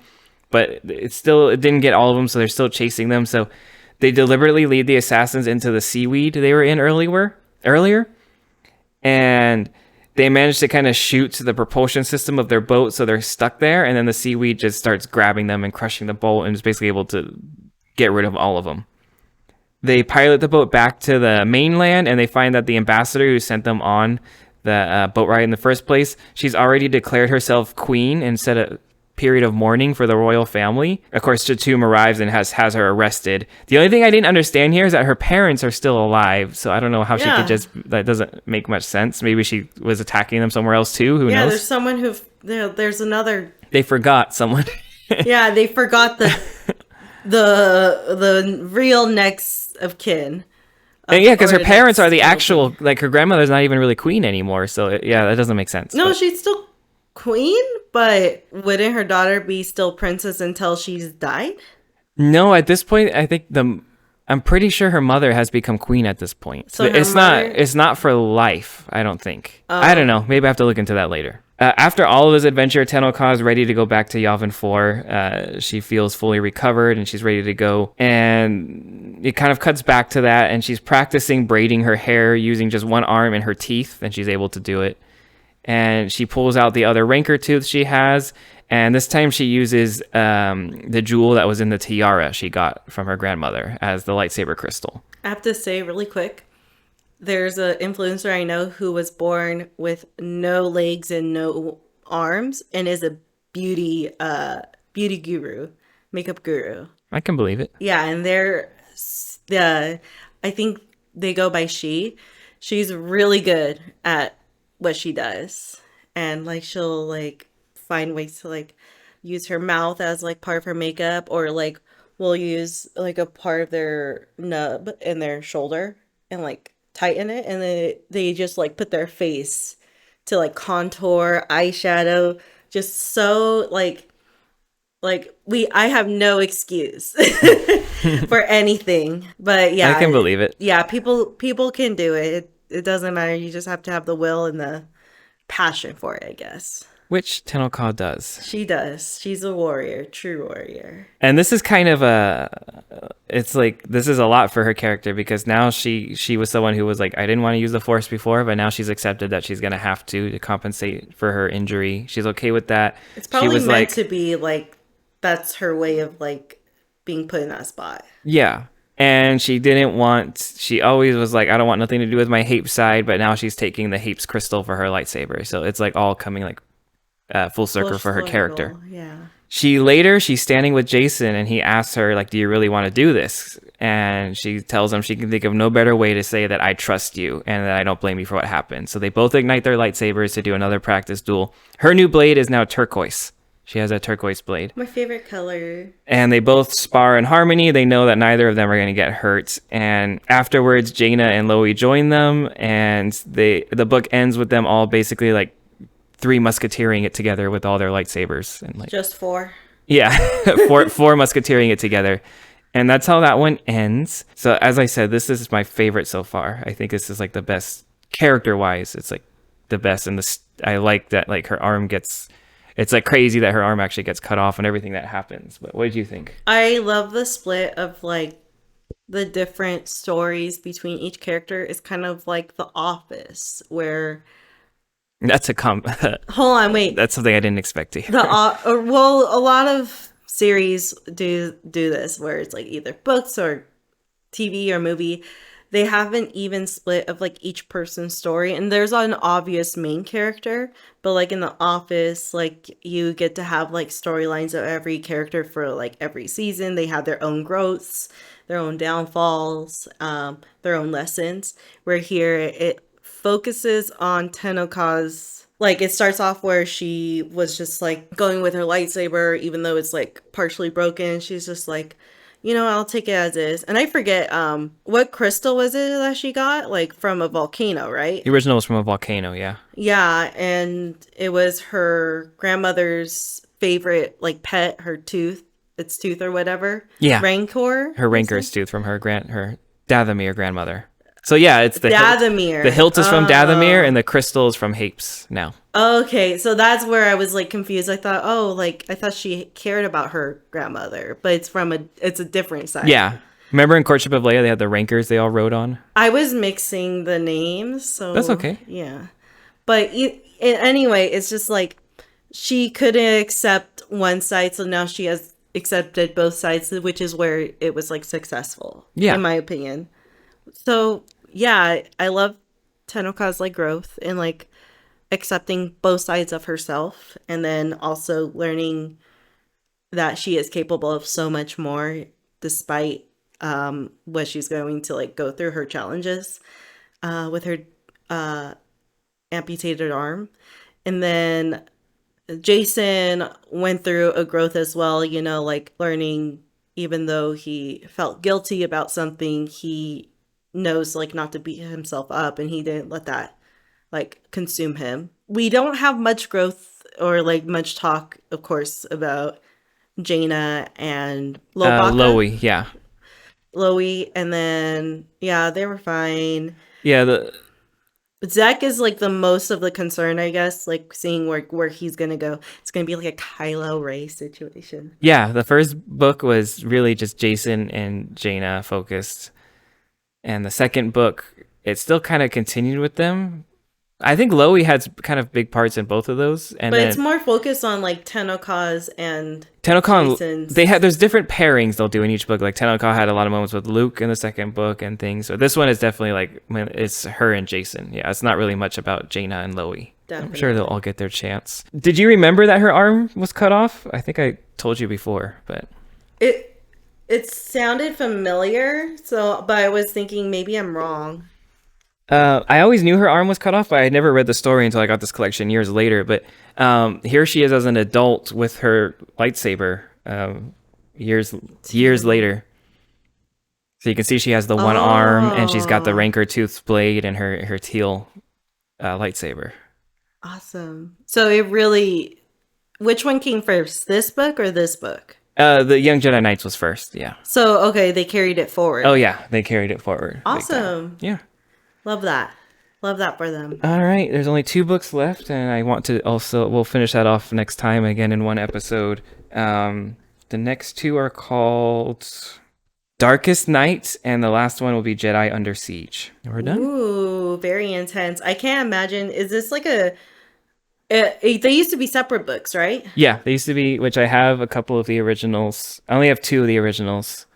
But it didn't get all of them, so they're still chasing them. So they deliberately lead the assassins into the seaweed they were in earlier. And they manage to kind of shoot the propulsion system of their boat, so they're stuck there, and then the seaweed just starts grabbing them and crushing the boat, and is basically able to get rid of all of them. They pilot the boat back to the mainland, and they find that the ambassador who sent them on the boat ride in the first place, she's already declared herself queen and set a period of mourning for the royal family. Of course, Chatum arrives and has her arrested. The only thing I didn't understand here is that her parents are still alive, so I don't know how she could just... That doesn't make much sense. Maybe she was attacking them somewhere else too. Who knows? Yeah, there's someone there's another... They forgot someone. Yeah, they forgot the real next of kin. And yeah, because her parents are the actual... Like, her grandmother's not even really queen anymore, so yeah, that doesn't make sense. No, she's still queen, but wouldn't her daughter be still princess until she's died? No, at this point, I think I'm pretty sure her mother has become queen at this point. So it's not for life, I don't think. I don't know. Maybe I have to look into that later. After all of this adventure, Tenokal is ready to go back to Yavin 4. She feels fully recovered and she's ready to go. And it kind of cuts back to that, and she's practicing braiding her hair using just one arm and her teeth, and she's able to do it. And she pulls out the other rancor tooth she has, and this time she uses the jewel that was in the tiara she got from her grandmother as the lightsaber crystal. I have to say really quick, there's an influencer I know who was born with no legs and no arms, and is a beauty guru, makeup guru. I can believe it. Yeah, and I think they go by she. She's really good at what she does, and like she'll like find ways to like use her mouth as like part of her makeup, or like we'll use like a part of their nub in their shoulder and like tighten it, and then they just like put their face to like contour, eyeshadow, just so like I have no excuse for anything. But yeah, I can believe it. Yeah, people can do it. It doesn't matter. You just have to have the will and the passion for it, I guess. Which Tenokal does. She does. She's a warrior, true warrior. And this is kind of it's like, this is a lot for her character, because now she was someone who was like, I didn't want to use the Force before, but now she's accepted that she's going to have to compensate for her injury. She's okay with that. It's probably meant to be like, that's her way of like being put in that spot. Yeah. And she always was like, I don't want nothing to do with my Hape side, but now she's taking the Hape's crystal for her lightsaber. So it's like all coming like full circle for her character. Yeah. She's standing with Jacen, and he asks her, like, do you really want to do this? And she tells him she can think of no better way to say that I trust you and that I don't blame you for what happened. So they both ignite their lightsabers to do another practice duel. Her new blade is now turquoise. She has a turquoise blade. My favorite color. And they both spar in harmony. They know that neither of them are going to get hurt. And afterwards, Jaina and Loie join them, and the book ends with them all basically like three musketeering it together with all their lightsabers and like Just four. yeah, four musketeering it together. And that's how that one ends. So as I said, this is my favorite so far. I think this is like the best character wise. It's like the best, and I like that like her arm gets. It's like crazy that her arm actually gets cut off and everything that happens. But what did you think? I love the split of like the different stories between each character. It's kind of like The Office, where That's hold on, wait. That's something I didn't expect to hear. Well, a lot of series do this, where it's like either books or TV or movie. They have an even split of like each person's story, and there's an obvious main character, but like in The Office, like you get to have like storylines of every character for like every season. They have their own growths, their own downfalls, their own lessons. Where here it focuses on Tenoka's, like it starts off where she was just like going with her lightsaber, even though it's like partially broken. She's just like, I'll take it as is. And I forget what crystal was it that she got, like from a volcano, right? The original was from a volcano, yeah. Yeah, and it was her grandmother's favorite like pet, her tooth or whatever. Yeah. Rancor. Her Rancor's tooth from her Dathomir grandmother. So yeah, it's the Dathomir. The hilt is from Dathomir, and the crystal is from Hapes now. Okay, so that's where I was like confused. I thought, I thought she cared about her grandmother, but it's a different side. Yeah. Remember in Courtship of Leia, they had the Rancors they all rode on? I was mixing the names, so that's okay. Yeah. But anyway, it's just like she couldn't accept one side, so now she has accepted both sides, which is where it was like successful, in my opinion. So yeah, I love Tenoka's like growth and like accepting both sides of herself, and then also learning that she is capable of so much more despite what she's going to like go through, her challenges with her amputated arm. And then Jacen went through a growth as well, like learning, even though he felt guilty about something, he knows like not to beat himself up, and he didn't let that like consume him. We don't have much growth or like much talk, of course, about Jaina and Loie, yeah. Loie, and then yeah, they were fine. Yeah, Zekk is like the most of the concern, I guess, like seeing where he's gonna go. It's gonna be like a Kylo Ray situation. Yeah, the first book was really just Jacen and Jaina focused. And the second book, it still kind of continued with them. I think Loie had kind of big parts in both of those, but it's more focused on like Tenoka's and Jacen's. There's different pairings they'll do in each book. Like Tenoka had a lot of moments with Luke in the second book and things. So this one is definitely like it's her and Jacen. Yeah, it's not really much about Jaina and Loie. Definitely. I'm sure they'll all get their chance. Did you remember that her arm was cut off? I think I told you before, but it sounded familiar. But I was thinking maybe I'm wrong. I always knew her arm was cut off, but I never read the story until I got this collection years later. But here she is as an adult with her lightsaber years later. So you can see she has the one arm, and she's got the Rancor tooth blade and her teal lightsaber. Awesome. So which one came first, this book or this book? The Young Jedi Knights was first, yeah. So, okay, they carried it forward. Oh, yeah, they carried it forward. Awesome. Yeah. Love that. Love that for them. All right, there's only 2 books left, and I want to we'll finish that off next time, again in one episode. The next 2 are called Darkest Night, and the last one will be Jedi Under Siege. And we're done. Ooh, very intense. I can't imagine. Is this like they used to be separate books, right? Yeah, they used to be, which I have a couple of the originals. I only have 2 of the originals.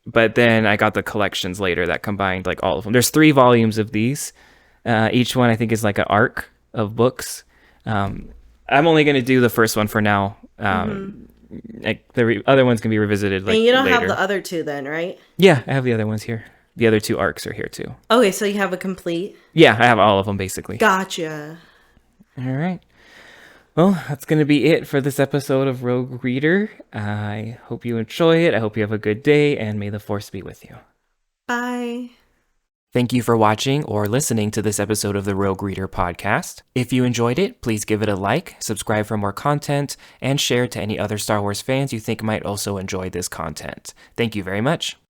But then I got the collections later that combined like all of them. There's 3 volumes of these. Each one I think is like an arc of books. I'm only going to do the first one for now. Like the other ones can be revisited like and you don't later. have the other 2 then, right? Yeah, I have the other ones here. The other 2 arcs are here too. Okay, so you have a complete? Yeah, I have all of them basically. Gotcha. All right. Well, that's going to be it for this episode of Rogue Reader. I hope you enjoy it. I hope you have a good day, and may the Force be with you. Bye. Thank you for watching or listening to this episode of the Rogue Reader podcast. If you enjoyed it, please give it a like, subscribe for more content, and share to any other Star Wars fans you think might also enjoy this content. Thank you very much.